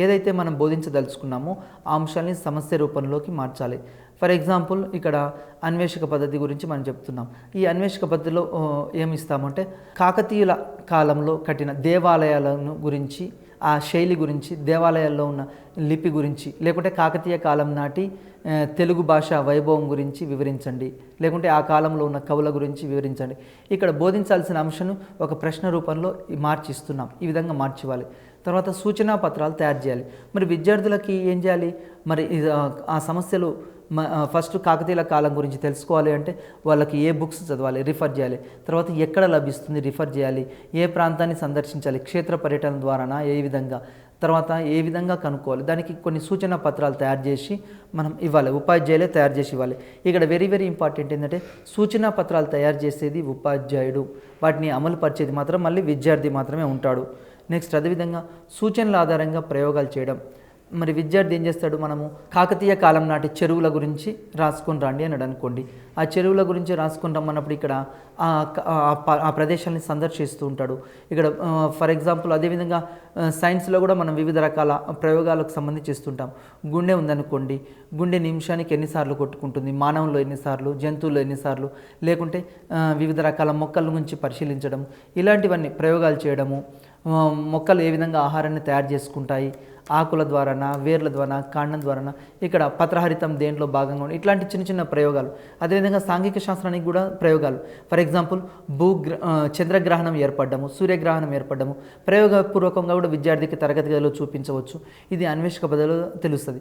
ఏదైతే మనం బోధించదలుచుకున్నామో ఆ అంశాలని సమస్య రూపంలోకి మార్చాలి. ఫర్ ఎగ్జాంపుల్ ఇక్కడ అన్వేషక పద్ధతి గురించి మనం చెప్తున్నాం. ఈ అన్వేషక పద్ధతిలో ఏమిస్తామంటే కాకతీయుల కాలంలో కట్టిన దేవాలయాలను గురించి, ఆ శైలి గురించి, దేవాలయాల్లో ఉన్న లిపి గురించి, లేకుంటే కాకతీయ కాలం నాటి తెలుగు భాష వైభవం గురించి వివరించండి, లేకుంటే ఆ కాలంలో ఉన్న కవుల గురించి వివరించండి. ఇక్కడ బోధించాల్సిన అంశను ఒక ప్రశ్న రూపంలో మార్చిస్తున్నాం. ఈ విధంగా మార్చివ్వాలి. తర్వాత సూచనా పత్రాలు తయారు చేయాలి. మరి విద్యార్థులకి ఏం చేయాలి, మరి ఆ సమస్యలు ఫస్ట్ కాకతీయుల కాలం గురించి తెలుసుకోవాలి అంటే వాళ్ళకి ఏ బుక్స్ చదవాలి, రిఫర్ చేయాలి. తర్వాత ఎక్కడ లభిస్తుంది, రిఫర్ చేయాలి. ఏ ప్రాంతాన్ని సందర్శించాలి, క్షేత్ర పర్యటన ద్వారానా, ఏ విధంగా, తర్వాత ఏ విధంగా కనుక్కోవాలి. దానికి కొన్ని సూచన పత్రాలు తయారు చేసి మనం ఇవ్వాలి, ఉపాధ్యాయులే తయారు చేసి ఇవ్వాలి. ఇక్కడ వెరీ వెరీ ఇంపార్టెంట్ ఏంటంటే సూచనా పత్రాలు తయారు చేసేది ఉపాధ్యాయుడు, వాటిని అమలు పరిచేది మాత్రం మళ్ళీ విద్యార్థి మాత్రమే ఉంటాడు. నెక్స్ట్ అదేవిధంగా సూచనల ఆధారంగా ప్రయోగాలు చేయడం. మరి విద్యార్థి ఏం చేస్తాడు, మనము కాకతీయ కాలం నాటి చెరువుల గురించి రాసుకొని రండి అన్నాడు అనుకోండి. ఆ చెరువుల గురించి రాసుకొని రమ్మన్నప్పుడు ఇక్కడ ఆ ప్రదేశాన్ని సందర్శిస్తూ ఉంటాడు. ఇక్కడ ఫర్ ఎగ్జాంపుల్ అదేవిధంగా సైన్స్లో కూడా మనం వివిధ రకాల ప్రయోగాలకు సంబంధించి ఇస్తుంటాం. గుండె ఉందనుకోండి, గుండె నిమిషానికి ఎన్నిసార్లు కొట్టుకుంటుంది, మానవుల్లో ఎన్నిసార్లు, జంతువుల్లో ఎన్నిసార్లు, లేకుంటే వివిధ రకాల మొక్కల గురించి పరిశీలించడం, ఇలాంటివన్నీ ప్రయోగాలు చేయడము. మొక్కలు ఏ విధంగా ఆహారాన్ని తయారు చేసుకుంటాయి, ఆకుల ద్వారానా, వేర్ల ద్వారా, కాండం ద్వారానా, ఇక్కడ పత్రహరితం దేంట్లో భాగంగా ఉంది, ఇట్లాంటి చిన్న చిన్న ప్రయోగాలు. అదేవిధంగా సాంఘిక శాస్త్రానికి కూడా ప్రయోగాలు. ఫర్ ఎగ్జాంపుల్ చంద్రగ్రహణం ఏర్పడము, సూర్యగ్రహణం ఏర్పడము ప్రయోగపూర్వకంగా కూడా విద్యార్థికి తరగతి గదిలో చూపించవచ్చు. ఇది అన్వేషక పద్ధతిలో తెలుస్తుంది.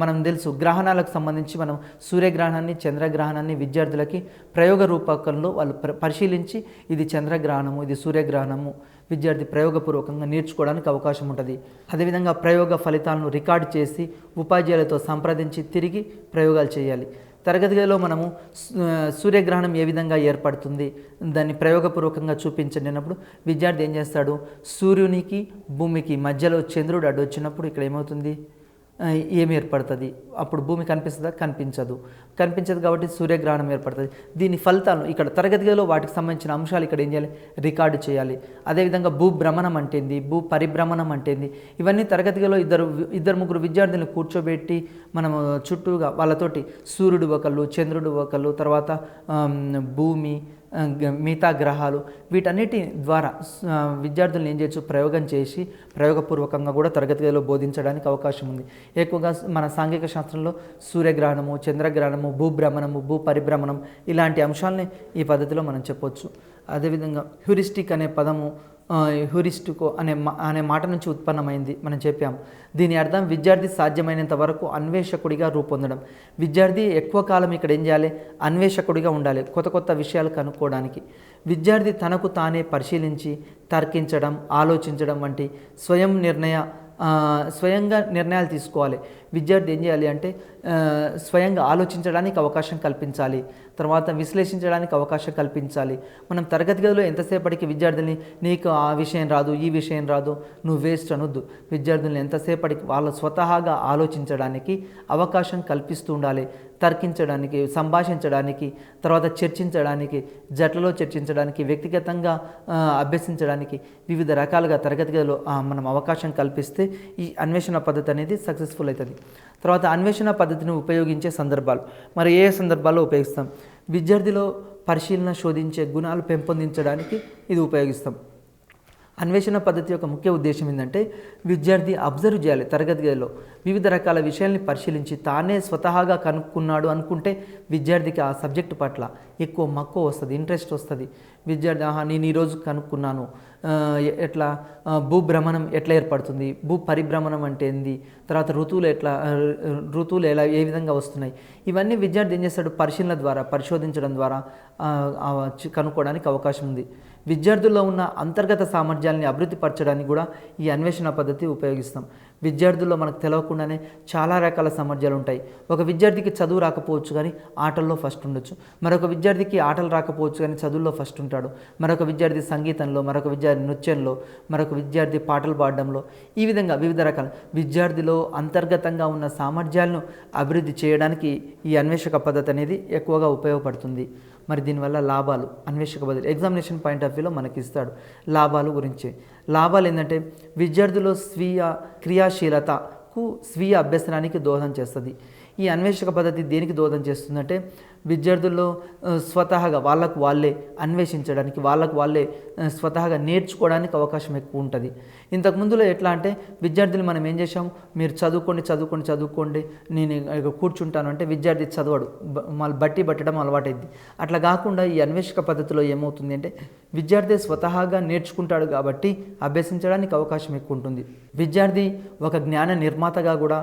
మనం తెలుసు గ్రహణాలకు సంబంధించి మనం సూర్యగ్రహణాన్ని, చంద్రగ్రహణాన్ని విద్యార్థులకి ప్రయోగ రూపకంలో వాళ్ళు పరిశీలించి ఇది చంద్రగ్రహణము, ఇది సూర్యగ్రహణము విద్యార్థి ప్రయోగపూర్వకంగా నేర్చుకోవడానికి అవకాశం ఉంటుంది. అదేవిధంగా ప్రయోగ ఫలితాలను రికార్డు చేసి ఉపాధ్యాయులతో సంప్రదించి తిరిగి ప్రయోగాలు చేయాలి. తరగతి గదిలో మనము సూర్యగ్రహణం ఏ విధంగా ఏర్పడుతుంది దాన్ని ప్రయోగపూర్వకంగా చూపించండి అన్నప్పుడు విద్యార్థి ఏం చేస్తాడు, సూర్యునికి భూమికి మధ్యలో చంద్రుడు అడ్డు వచ్చినప్పుడు ఇక్కడ ఏమవుతుంది, ఏమి ఏర్పడుతుంది? అప్పుడు భూమి కనిపిస్తుందా? కనిపించదు కాబట్టి సూర్యగ్రహణం ఏర్పడుతుంది. దీని ఫలితాలను ఇక్కడ తరగతి గదిలో వాటికి సంబంధించిన అంశాలు ఇక్కడ ఏం చేయాలి? రికార్డు చేయాలి. అదేవిధంగా భూభ్రమణం అంటేంది, భూ పరిభ్రమణం అంటేంది, ఇవన్నీ తరగతి గదిలో ఇద్దరు ముగ్గురు విద్యార్థులను కూర్చోబెట్టి మనం చుట్టూగా వాళ్ళతోటి సూర్యుడు ఒకళ్ళు, చంద్రుడు ఒకళ్ళు, తర్వాత భూమి, మిగతా గ్రహాలు, వీటన్నిటి ద్వారా విద్యార్థులను ఏం చేయొచ్చు? ప్రయోగం చేసి ప్రయోగపూర్వకంగా కూడా తరగతి గదిలో బోధించడానికి అవకాశం ఉంది. ఎక్కువగా మన సాంఘిక శాస్త్రంలో సూర్యగ్రహణము, చంద్రగ్రహణము, భూభ్రమణము, భూ పరిభ్రమణం ఇలాంటి అంశాలని ఈ పద్ధతిలో మనం చెప్పొచ్చు. అదేవిధంగా హ్యూరిస్టిక్ అనే పదము హ్యూరిస్టికో అనే మాట నుంచి ఉత్పన్నమైంది మనం చెప్పాము. దీని అర్థం విద్యార్థి సాధ్యమైనంత వరకు అన్వేషకుడిగా రూపొందడం. విద్యార్థి ఎక్కువ కాలం ఇక్కడ ఏం చేయాలి? అన్వేషకుడిగా ఉండాలి, కొత్త విషయాలు కనుక్కోవడానికి. విద్యార్థి తనకు తానే పరిశీలించి తర్కించడం, ఆలోచించడం వంటి స్వయంగా నిర్ణయాలు తీసుకోవాలి. విద్యార్థి ఏం చేయాలి అంటే స్వయంగా ఆలోచించడానికి అవకాశం కల్పించాలి, తర్వాత విశ్లేషించడానికి అవకాశం కల్పించాలి. మనం తరగతి గదిలో ఎంతసేపటికి విద్యార్థుల్ని నీకు ఆ విషయం రాదు, ఈ విషయం రాదు, నువ్వు వేస్ట్ అనొద్దు. విద్యార్థుల్ని ఎంతసేపటికి వాళ్ళు స్వతహాగా ఆలోచించడానికి అవకాశం కల్పిస్తూ ఉండాలి, తర్కించడానికి, సంభాషించడానికి, తర్వాత చర్చించడానికి, జట్లలో చర్చించడానికి, వ్యక్తిగతంగా అభ్యసించడానికి వివిధ రకాలుగా తరగతి గదిలో మనం అవకాశం కల్పిస్తే ఈ అన్వేషణ పద్ధతి అనేది సక్సెస్ఫుల్ అవుతుంది. తర్వాత అన్వేషణ పద్ధతిని ఉపయోగించే సందర్భాలు, మరి ఏ సందర్భాల్లో ఉపయోగిస్తాం? విద్యార్థిలో పరిశీలన, శోధించే గుణాలు పెంపొందించడానికి ఇది ఉపయోగిస్తాం. అన్వేషణ పద్ధతి యొక్క ముఖ్య ఉద్దేశం ఏంటంటే విద్యార్థి అబ్జర్వ్ చేయాలి. తరగతి గదిలో వివిధ రకాల విషయాల్ని పరిశీలించి తానే స్వతహాగా కనుక్కున్నాడు అనుకుంటే విద్యార్థికి ఆ సబ్జెక్టు పట్ల ఎక్కువ మక్కువ వస్తుంది, ఇంట్రెస్ట్ వస్తుంది. విద్యార్థి నేను ఈరోజు కనుక్కున్నాను, ఎట్లా భూభ్రమణం ఎట్లా ఏర్పడుతుంది, భూ పరిభ్రమణం అంటే ఏంది, తర్వాత ఋతువులు ఏ విధంగా వస్తున్నాయి, ఇవన్నీ విద్యార్థి ఏం చేస్తాడు? పరిశీలన ద్వారా, పరిశోధించడం ద్వారా కనుక్కోవడానికి అవకాశం ఉంది. విద్యార్థుల్లో ఉన్న అంతర్గత సామర్థ్యాలని అభివృద్ధిపరచడానికి కూడా ఈ అన్వేషణ పద్ధతి ఉపయోగిస్తాం. విద్యార్థుల్లో మనకు తెలియకుండానే చాలా రకాల సామర్థ్యాలు ఉంటాయి. ఒక విద్యార్థికి చదువు రాకపోవచ్చు కానీ ఆటల్లో ఫస్ట్ ఉండొచ్చు, మరొక విద్యార్థికి ఆటలు రాకపోవచ్చు కానీ చదువుల్లో ఫస్ట్ ఉంటాడు, మరొక విద్యార్థి సంగీతంలో, మరొక విద్యార్థి నృత్యంలో, మరొక విద్యార్థి పాటలు పాడడంలో. ఈ విధంగా వివిధ రకాల విద్యార్థిలో అంతర్గతంగా ఉన్న సామర్థ్యాలను అభివృద్ధి చేయడానికి ఈ అన్వేషక పద్ధతి అనేది ఎక్కువగా ఉపయోగపడుతుంది. మరి దీనివల్ల లాభాలు, అన్వేషక పద్ధతి ఎగ్జామినేషన్ పాయింట్ ఆఫ్ వ్యూలో మనకి ఇస్తాడు లాభాలు గురించి. లాభాలు ఏంటంటే విద్యార్థుల్లో స్వీయ క్రియాశీలతకు, స్వీయ అభ్యసనానికి దోహదం చేస్తుంది. ఈ అన్వేషక పద్ధతి దేనికి దోహదం చేస్తుందంటే విద్యార్థుల్లో స్వతహాగా వాళ్ళకు వాళ్ళే అన్వేషించడానికి, వాళ్ళకు వాళ్ళే స్వతహాగా నేర్చుకోవడానికి అవకాశం ఎక్కువ ఉంటుంది. ఇంతకుముందులో ఎట్లా అంటే విద్యార్థులు మనం ఏం చేసాము? మీరు చదువుకోండి, నేను కూర్చుంటాను అంటే విద్యార్థి చదవడు, మళ్ళీ బట్టి పట్టడం అలవాటైంది. అట్లా కాకుండా ఈ అన్వేషక పద్ధతిలో ఏమవుతుంది అంటే విద్యార్థి స్వతహాగా నేర్చుకుంటాడు కాబట్టి అభ్యసించడానికి అవకాశం ఎక్కువ ఉంటుంది. విద్యార్థి ఒక జ్ఞాన నిర్మాతగా కూడా,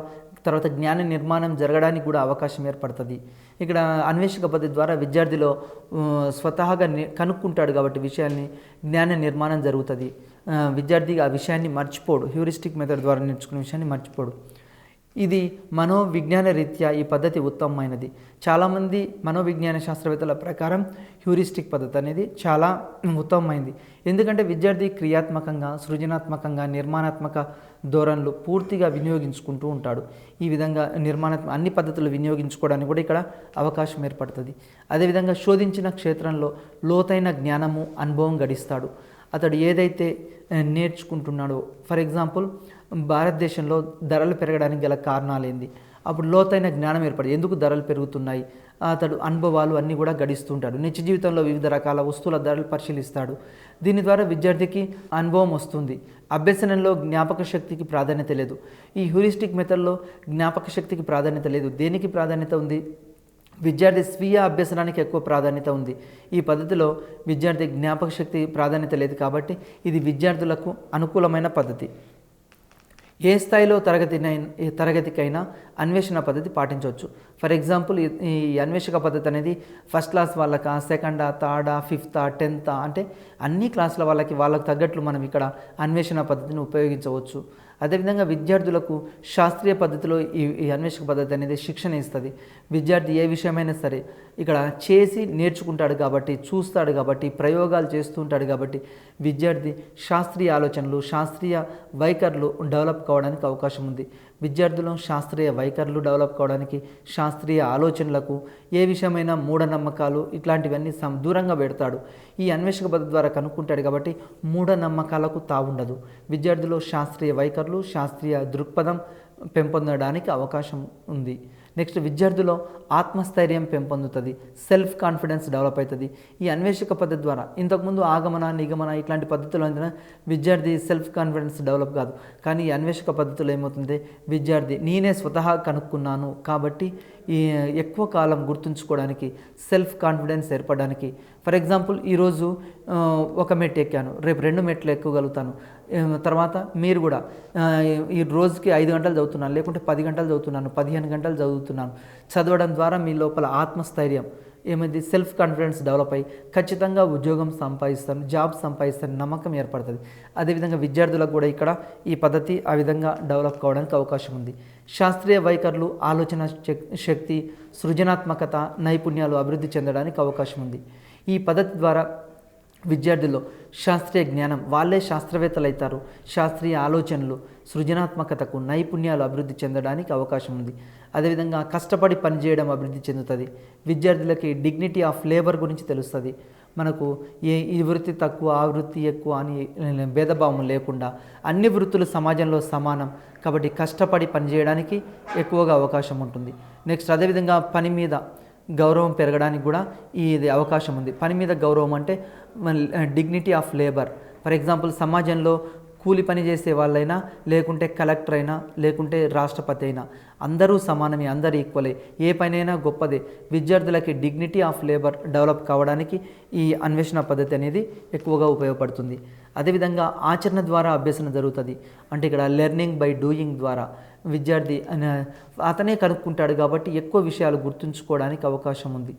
తర్వాత జ్ఞాన నిర్మాణం జరగడానికి కూడా అవకాశం ఏర్పడుతుంది. ఇక్కడ అన్వేషక పద్ధతి ద్వారా విద్యార్థిలో స్వతహాగా కనుక్కుంటాడు కాబట్టి విషయాన్ని, జ్ఞాన నిర్మాణం జరుగుతుంది. విద్యార్థి ఆ విషయాన్ని మర్చిపోడు, హ్యూరిస్టిక్ మెథడ్ ద్వారా నేర్చుకునే విషయాన్ని మర్చిపోడు. ఇది మనోవిజ్ఞాన రీత్యా ఈ పద్ధతి ఉత్తమమైనది. చాలామంది మనోవిజ్ఞాన శాస్త్రవేత్తల ప్రకారం హ్యూరిస్టిక్ పద్ధతి అనేది చాలా ఉత్తమమైంది. ఎందుకంటే విద్యార్థి క్రియాత్మకంగా, సృజనాత్మకంగా, నిర్మాణాత్మక ధోరణులు పూర్తిగా వినియోగించుకుంటూ ఉంటాడు. ఈ విధంగా అన్ని పద్ధతులు వినియోగించుకోవడానికి కూడా ఇక్కడ అవకాశం ఏర్పడుతుంది. అదేవిధంగా శోధించిన క్షేత్రంలో లోతైన జ్ఞానము, అనుభవం గడిస్తాడు. అతడు ఏదైతే నేర్చుకుంటున్నాడో, ఫర్ ఎగ్జాంపుల్ భారతదేశంలో ధరలు పెరగడానికి గల కారణాలు ఏంది, అప్పుడు లోతైన జ్ఞానం ఏర్పడి ఎందుకు ధరలు పెరుగుతున్నాయి, అతడు అనుభవాలు అన్నీ కూడా గడిస్తుంటాడు. నిత్య జీవితంలో వివిధ రకాల వస్తువుల ధరలు పరిశీలిస్తాడు. దీని ద్వారా విద్యార్థికి అనుభవం వస్తుంది. అభ్యసనంలో జ్ఞాపక శక్తికి ప్రాధాన్యత లేదు. ఈ హ్యూరిస్టిక్ మెథడ్లో జ్ఞాపక శక్తికి ప్రాధాన్యత లేదు. దేనికి ప్రాధాన్యత ఉంది? విద్యార్థి స్వీయ అభ్యసనానికి ఎక్కువ ప్రాధాన్యత ఉంది. ఈ పద్ధతిలో విద్యార్థి జ్ఞాపక శక్తి ప్రాధాన్యత లేదు కాబట్టి ఇది విద్యార్థులకు అనుకూలమైన పద్ధతి. ఏ స్థాయిలో తరగతికైనా అన్వేషణ పద్ధతి పాటించవచ్చు. ఫర్ ఎగ్జాంపుల్ ఈ అన్వేషక పద్ధతి అనేది ఫస్ట్ క్లాస్ వాళ్ళకా, సెకండా, థర్డా, ఫిఫ్తా, 10th అంటే అన్ని క్లాసుల వాళ్ళకు తగ్గట్లు మనం ఇక్కడ అన్వేషణ పద్ధతిని ఉపయోగించవచ్చు. అదేవిధంగా విద్యార్థులకు శాస్త్రీయ పద్ధతిలో ఈ అన్వేషక పద్ధతి అనేది శిక్షణ ఇస్తుంది. విద్యార్థి ఏ విషయమైనా సరే ఇక్కడ చేసి నేర్చుకుంటాడు కాబట్టి, చూస్తాడు కాబట్టి, ప్రయోగాలు చేస్తూ ఉంటాడు కాబట్టి విద్యార్థి శాస్త్రీయ ఆలోచనలు, శాస్త్రీయ వైఖరులు డెవలప్ కావడానికి అవకాశం ఉంది. విద్యార్థులు శాస్త్రీయ వైఖరులు డెవలప్ కావడానికి, శాస్త్రీయ ఆలోచనలకు, ఏ విషయమైన మూఢనమ్మకాలు ఇట్లాంటివన్నీ దూరంగా పెడతాడు. ఈ అన్వేషక పద్ధతి ద్వారా కనుక్కుంటాడు కాబట్టి మూఢనమ్మకాలకు తావుండదు. విద్యార్థులు శాస్త్రీయ వైఖరులు, శాస్త్రీయ దృక్పథం పెంపొందడానికి అవకాశం ఉంది. నెక్స్ట్ విద్యార్థిలో ఆత్మస్థైర్యం పెంపొందుతుంది, సెల్ఫ్ కాన్ఫిడెన్స్ డెవలప్ అవుతుంది. ఈ అన్వేషక పద్ధతి ద్వారా ఇంతకుముందు ఆగమన, నిగమన ఇట్లాంటి పద్ధతులు అయినా విద్యార్థి సెల్ఫ్ కాన్ఫిడెన్స్ డెవలప్ కాదు. కానీ ఈ అన్వేషక పద్ధతులు ఏమవుతుంది, విద్యార్థి నేనే స్వతహా కనుక్కున్నాను కాబట్టి ఈ ఎక్కువ కాలం గుర్తుంచుకోవడానికి, సెల్ఫ్ కాన్ఫిడెన్స్ ఏర్పడడానికి. ఫర్ ఎగ్జాంపుల్ ఈరోజు ఒక మెట్టు ఎక్కాను, రేపు 2 మెట్లు ఎక్కగలుగుతాను. తర్వాత మీరు కూడా ఈ రోజుకి 5 గంటలు చదువుతున్నాను, లేకుంటే 10 గంటలు చదువుతున్నాను, 15 గంటలు చదువుతున్నాను. చదవడం ద్వారా మీ లోపల ఆత్మస్థైర్యం ఏమైంది, సెల్ఫ్ కాన్ఫిడెన్స్ డెవలప్ అయ్యి ఖచ్చితంగా ఉద్యోగం సంపాదిస్తాను, జాబ్ సంపాదిస్తాను, నమ్మకం ఏర్పడుతుంది. అదేవిధంగా విద్యార్థులకు కూడా ఇక్కడ ఈ పద్ధతి ఆ విధంగా డెవలప్ కావడానికి అవకాశం ఉంది. శాస్త్రీయ వైఖరులు, ఆలోచన శక్తి, సృజనాత్మకత, నైపుణ్యాలు అభివృద్ధి చెందడానికి అవకాశం ఉంది. ఈ పద్ధతి ద్వారా విద్యార్థుల్లో శాస్త్రీయ జ్ఞానం, వాళ్ళే శాస్త్రవేత్తలు అవుతారు. శాస్త్రీయ ఆలోచనలు, సృజనాత్మకతకు, నైపుణ్యాలు అభివృద్ధి చెందడానికి అవకాశం ఉంది. అదేవిధంగా కష్టపడి పనిచేయడం అభివృద్ధి చెందుతుంది. విద్యార్థులకి డిగ్నిటీ ఆఫ్ లేబర్ గురించి తెలుస్తుంది. మనకు ఈ వృత్తి తక్కువ, ఆ వృత్తి ఎక్కువ అని భేదభావం లేకుండా అన్ని వృత్తులు సమాజంలో సమానం కాబట్టి కష్టపడి పనిచేయడానికి ఎక్కువగా అవకాశం ఉంటుంది. నెక్స్ట్ అదేవిధంగా పని మీద గౌరవం పెరగడానికి కూడా ఇది అవకాశం ఉంది. పని మీద గౌరవం అంటే dignity of labour. For example సమాజంలో కూలి పని చేసే వాళ్ళైనా, లేకుంటే కలెక్టర్ అయినా, లేకుంటే రాష్ట్రపతి అయినా అందరూ సమానమే, అందరూ ఈక్వలే, ఏ పనైనా గొప్పదే. విద్యార్థులకి డిగ్నిటీ ఆఫ్ లేబర్ డెవలప్ కావడానికి ఈ అన్వేషణ పద్ధతి అనేది ఎక్కువగా ఉపయోగపడుతుంది. అదేవిధంగా ఆచరణ ద్వారా అభ్యసన జరుగుతుంది. అంటే ఇక్కడ లెర్నింగ్ బై డూయింగ్ ద్వారా విద్యార్థి అతనే కనుక్కుంటాడు కాబట్టి ఎక్కువ విషయాలు గుర్తుంచుకోవడానికి అవకాశం ఉంది.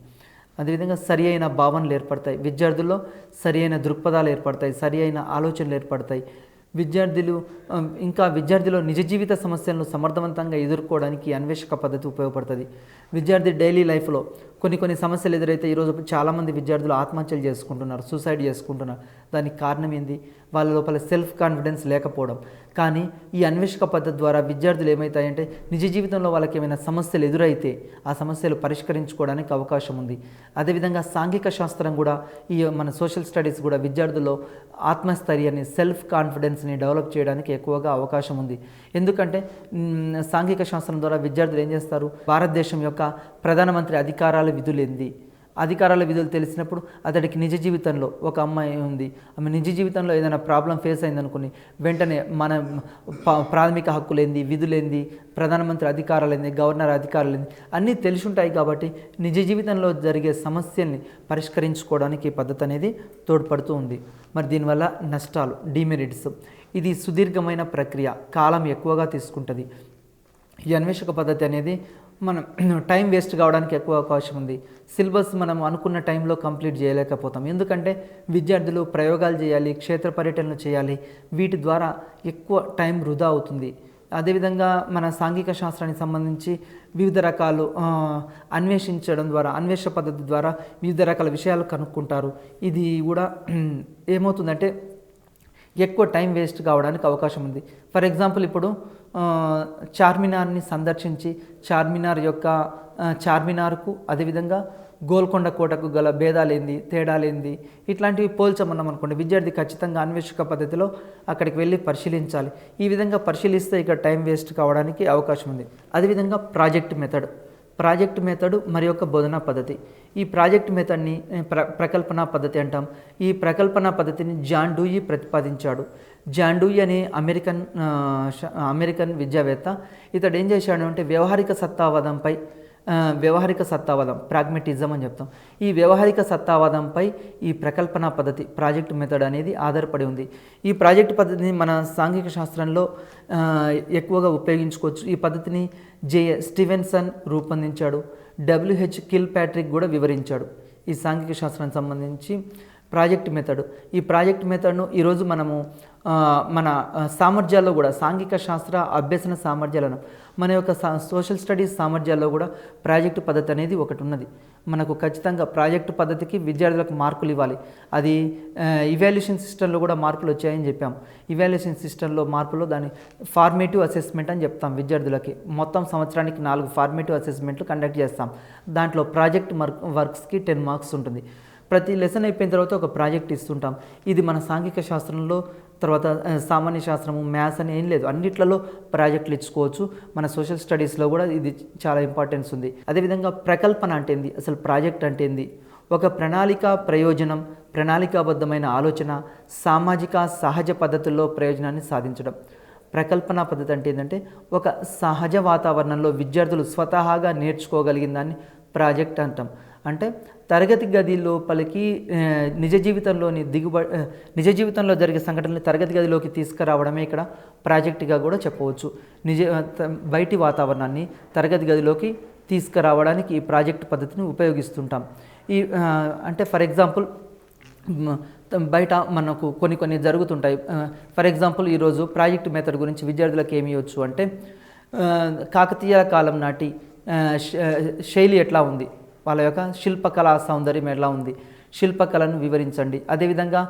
అదేవిధంగా సరి అయిన భావనలు ఏర్పడతాయి, విద్యార్థుల్లో సరి అయిన దృక్పథాలు ఏర్పడతాయి, సరి అయిన ఆలోచనలు ఏర్పడతాయి. విద్యార్థిలో నిజ జీవిత సమస్యలను సమర్థవంతంగా ఎదుర్కోవడానికి అన్వేషక పద్ధతి ఉపయోగపడుతుంది. విద్యార్థి డైలీ లైఫ్లో కొన్ని సమస్యలు ఎదురైతే ఈరోజు చాలామంది విద్యార్థులు ఆత్మహత్యలు చేసుకుంటున్నారు, సూసైడ్ చేసుకుంటున్నారు. దానికి కారణం ఏంది, వాళ్ళ లోపల సెల్ఫ్ కాన్ఫిడెన్స్ లేకపోవడం. కానీ ఈ అన్వేషక పద్ధతి ద్వారా విద్యార్థులు ఏమవుతాయంటే నిజ జీవితంలో వాళ్ళకి ఏమైనా సమస్యలు ఎదురైతే ఆ సమస్యలు పరిష్కరించుకోవడానికి అవకాశం ఉంది. అదేవిధంగా సాంఘిక శాస్త్రం కూడా, ఈ మన సోషల్ స్టడీస్ కూడా విద్యార్థుల్లో ఆత్మస్థైర్యాన్ని, సెల్ఫ్ కాన్ఫిడెన్స్ని డెవలప్ చేయడానికి ఎక్కువగా అవకాశం ఉంది. ఎందుకంటే సాంఘిక శాస్త్రం ద్వారా విద్యార్థులు ఏం చేస్తారు, భారతదేశం యొక్క ప్రధానమంత్రి అధికారాల విధులు తెలిసినప్పుడు అతడికి నిజ జీవితంలో ఒక అమ్మాయి ఉంది, ఆమె నిజ జీవితంలో ఏదైనా ప్రాబ్లం ఫేస్ అయిందనుకుని వెంటనే మన ప్రాథమిక హక్కులేంది, విధులేంది, ప్రధానమంత్రి అధికారాలేంది, గవర్నర్ అధికారాలేంది అన్నీ తెలిసి ఉంటాయి. కాబట్టి నిజ జీవితంలో జరిగే సమస్యల్ని పరిష్కరించుకోవడానికి ఈ పద్ధతి అనేది తోడ్పడుతూ ఉంది. మరి దీనివల్ల నష్టాలు, డిమెరిట్స్, ఇది సుదీర్ఘమైన ప్రక్రియ, కాలం ఎక్కువగా తీసుకుంటుంది. ఈ అన్వేషక పద్ధతి అనేది మనం టైం వేస్ట్ కావడానికి ఎక్కువ అవకాశం ఉంది. సిలబస్ మనం అనుకున్న టైంలో కంప్లీట్ చేయలేకపోతాం. ఎందుకంటే విద్యార్థులు ప్రయోగాలు చేయాలి, క్షేత్ర పర్యటనలు చేయాలి, వీటి ద్వారా ఎక్కువ టైం వృధా అవుతుంది. అదేవిధంగా మన సాంఘిక శాస్త్రానికి సంబంధించి వివిధ రకాలు అన్వేషించడం ద్వారా, అన్వేషణ పద్ధతి ద్వారా వివిధ రకాల విషయాలు కనుక్కుంటారు. ఇది కూడా ఏమవుతుందంటే ఎక్కువ టైం వేస్ట్ కావడానికి అవకాశం ఉంది. ఫర్ ఎగ్జాంపుల్ ఇప్పుడు చార్మినార్ని సందర్శించి చార్మినార్కు అదేవిధంగా గోల్కొండ కోటకు గల భేదాలేంది, తేడాలేంది ఇట్లాంటివి పోల్చమన్నాం అనుకోండి, విద్యార్థి ఖచ్చితంగా అన్వేషక పద్ధతిలో అక్కడికి వెళ్ళి పరిశీలించాలి. ఈ విధంగా పరిశీలిస్తే ఇక్కడ టైం వేస్ట్ కావడానికి అవకాశం ఉంది. అదేవిధంగా ప్రాజెక్ట్ మెథడ్ మరి యొక్క బోధనా పద్ధతి. ఈ ప్రాజెక్ట్ మెథడ్ని ప్రకల్పన పద్ధతి అంటాం. ఈ ప్రకల్పన పద్ధతిని జాన్ డూయి ప్రతిపాదించాడు. జాన్ డూయి అనే అమెరికన్ విద్యావేత్త. ఇతడు ఏం చేశాడు అంటే వ్యవహారిక సత్తావాదం ప్రాగ్మెటిజం అని చెప్తాం. ఈ వ్యవహారిక సత్తావాదంపై ఈ ప్రకల్పన పద్ధతి, ప్రాజెక్ట్ మెథడ్ అనేది ఆధారపడి ఉంది. ఈ ప్రాజెక్ట్ పద్ధతిని మన సాంఘిక శాస్త్రంలో ఎక్కువగా ఉపయోగించుకోవచ్చు. ఈ పద్ధతిని స్టీవెన్సన్ రూపొందించాడు. WH కిల్ ప్యాట్రిక్ కూడా వివరించాడు. ఈ సాంఘిక శాస్త్రానికి సంబంధించి ప్రాజెక్ట్ మెథడ్. ఈ ప్రాజెక్ట్ మెథడ్ను ఈరోజు మనము మన సామర్థ్యాల్లో కూడా సాంఘిక శాస్త్ర అభ్యసన సామర్థ్యాలను మన యొక్క సోషల్ స్టడీస్ సామర్థ్యాల్లో కూడా ప్రాజెక్టు పద్ధతి అనేది ఒకటి ఉన్నది. మనకు ఖచ్చితంగా ప్రాజెక్టు పద్ధతికి విద్యార్థులకు మార్కులు ఇవ్వాలి. అది ఇవాల్యుయేషన్ సిస్టంలో కూడా మార్పులు వచ్చాయని చెప్పాం. ఇవాల్యుయేషన్ సిస్టంలో మార్పులో దాన్ని ఫార్మేటివ్ అసెస్మెంట్ అని చెప్తాం. విద్యార్థులకి మొత్తం సంవత్సరానికి 4 ఫార్మేటివ్ అసెస్మెంట్లు కండక్ట్ చేస్తాం. దాంట్లో ప్రాజెక్ట్ వర్క్స్కి 10 మార్క్స్ ఉంటుంది. ప్రతి లెసన్ అయిపోయిన తర్వాత ఒక ప్రాజెక్ట్ ఇస్తుంటాం. ఇది మన సాంఘిక శాస్త్రంలో, తర్వాత సామాన్య శాస్త్రము, మ్యాథ్స్ అని ఏం లేదు, అన్నిట్లలో ప్రాజెక్టులు ఇచ్చుకోవచ్చు. మన సోషల్ స్టడీస్లో కూడా ఇది చాలా ఇంపార్టెన్స్ ఉంది. అదేవిధంగా ప్రకల్పన అంటే ఏంది, అసలు ప్రాజెక్ట్ అంటే ఏంది, ఒక ప్రణాళిక ప్రయోజనం, ప్రణాళికాబద్ధమైన ఆలోచన, సామాజిక సహజ పద్ధతుల్లో ప్రయోజనాన్ని సాధించడం. ప్రకల్పన పద్ధతి అంటే ఏంటంటే ఒక సహజ వాతావరణంలో విద్యార్థులు స్వతహాగా నేర్చుకోగలిగిన దాన్ని ప్రాజెక్ట్ అంటాం. అంటే తరగతి గది లోపలికి నిజ జీవితంలో జరిగే సంఘటనలు తరగతి గదిలోకి తీసుకురావడమే ఇక్కడ ప్రాజెక్టుగా కూడా చెప్పవచ్చు. బయటి వాతావరణాన్ని తరగతి గదిలోకి తీసుకురావడానికి ఈ ప్రాజెక్ట్ పద్ధతిని ఉపయోగిస్తుంటాం. అంటే ఫర్ ఎగ్జాంపుల్ బయట మనకు కొన్ని జరుగుతుంటాయి. ఫర్ ఎగ్జాంపుల్ ఈరోజు ప్రాజెక్ట్ మెథడ్ గురించి విద్యార్థులకు ఏమి ఇవ్వచ్చు అంటే కాకతీయ కాలం నాటి శైలి ఎట్లా ఉంది, వాళ్ళ యొక్క శిల్పకళా సౌందర్యం ఎలా ఉంది, శిల్పకళను వివరించండి. అదేవిధంగా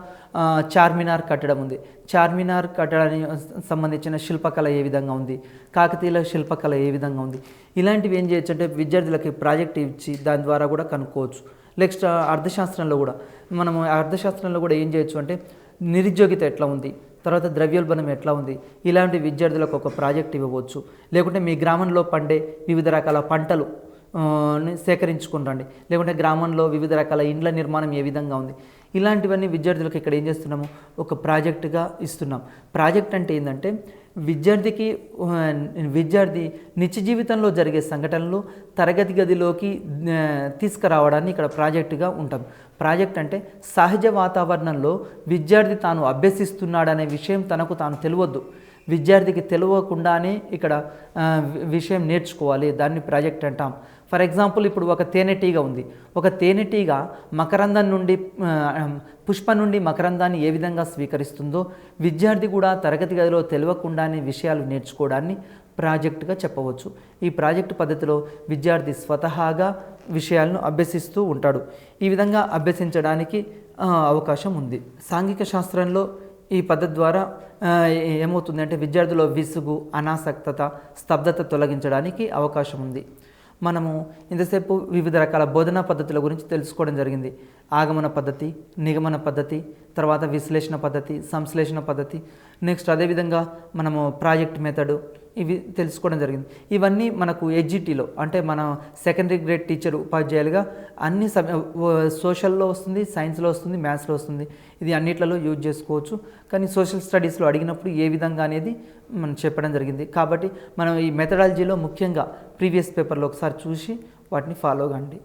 చార్మినార్ కట్టడం ఉంది, చార్మినార్ కట్టడానికి సంబంధించిన శిల్పకళ ఏ విధంగా ఉంది, కాకతీయుల శిల్పకళ ఏ విధంగా ఉంది, ఇలాంటివి ఏం చేయొచ్చు అంటే విద్యార్థులకి ప్రాజెక్ట్ ఇచ్చి దాని ద్వారా కూడా కనుక్కోవచ్చు. నెక్స్ట్ అర్థశాస్త్రంలో కూడా ఏం చేయొచ్చు అంటే నిరుద్యోగిత ఎట్లా ఉంది, తర్వాత ద్రవ్యోల్బణం ఎట్లా ఉంది, ఇలాంటి విద్యార్థులకు ఒక ప్రాజెక్ట్ ఇవ్వవచ్చు. లేకుంటే మీ గ్రామంలో పండే వివిధ రకాల పంటలు సేకరించుకుని రండి, లేకుంటే గ్రామంలో వివిధ రకాల ఇండ్ల నిర్మాణం ఏ విధంగా ఉంది, ఇలాంటివన్నీ విద్యార్థులకు ఇక్కడ ఏం చేస్తున్నాము, ఒక ప్రాజెక్టుగా ఇస్తున్నాం. ప్రాజెక్ట్ అంటే ఏంటంటే విద్యార్థి నిత్య జీవితంలో జరిగే సంఘటనలు తరగతి గదిలోకి తీసుకురావడాన్ని ఇక్కడ ప్రాజెక్టుగా ఉంటాం. ప్రాజెక్ట్ అంటే సహజ వాతావరణంలో విద్యార్థి తాను అభ్యసిస్తున్నాడనే విషయం తనకు తాను తెలియవద్దు, విద్యార్థికి తెలియకుండానే ఇక్కడ విషయం నేర్చుకోవాలి, దాన్ని ప్రాజెక్ట్ అంటాం. ఫర్ ఎగ్జాంపుల్ ఇప్పుడు ఒక తేనెటీగ ఉంది, ఒక తేనెటీగ మకరందం నుండి పుష్పం నుండి మకరందాన్ని ఏ విధంగా స్వీకరిస్తుందో విద్యార్థి కూడా తరగతి గదిలో తెలియకుండానే విషయాలు నేర్చుకోవడాన్ని ప్రాజెక్టుగా చెప్పవచ్చు. ఈ ప్రాజెక్టు పద్ధతిలో విద్యార్థి స్వతహాగా విషయాలను అభ్యసిస్తూ ఉంటాడు. ఈ విధంగా అభ్యసించడానికి అవకాశం ఉంది. సాంఘిక శాస్త్రంలో ఈ పద్ధతి ద్వారా ఏమవుతుంది అంటే విద్యార్థుల విసుగు, అనాసక్తత, స్తబ్దత తొలగించడానికి అవకాశం ఉంది. మనము ఇంతసేపు వివిధ రకాల బోధనా పద్ధతుల గురించి తెలుసుకోవడం జరిగింది. ఆగమన పద్ధతి, నిగమన పద్ధతి, తర్వాత విశ్లేషణ పద్ధతి, సంశ్లేషణ పద్ధతి, నెక్స్ట్ అదేవిధంగా మనము ప్రాజెక్ట్ మెథడ్, ఇవి తెలుసుకోవడం జరిగింది. ఇవన్నీ మనకు ఎడ్జిటీలో అంటే మన సెకండరీ గ్రేడ్ టీచర్ ఉపాధ్యాయులుగా అన్ని సోషల్లో వస్తుంది, సైన్స్లో వస్తుంది, మ్యాథ్స్లో వస్తుంది, ఇది అన్నిట్లలో యూజ్ చేసుకోవచ్చు. కానీ సోషల్ స్టడీస్లో అడిగినప్పుడు ఏ విధంగా అనేది మనం చెప్పడం జరిగింది. కాబట్టి మనం ఈ మెథడాలజీలో ముఖ్యంగా ప్రీవియస్ పేపర్లో ఒకసారి చూసి వాటిని ఫాలో కండి.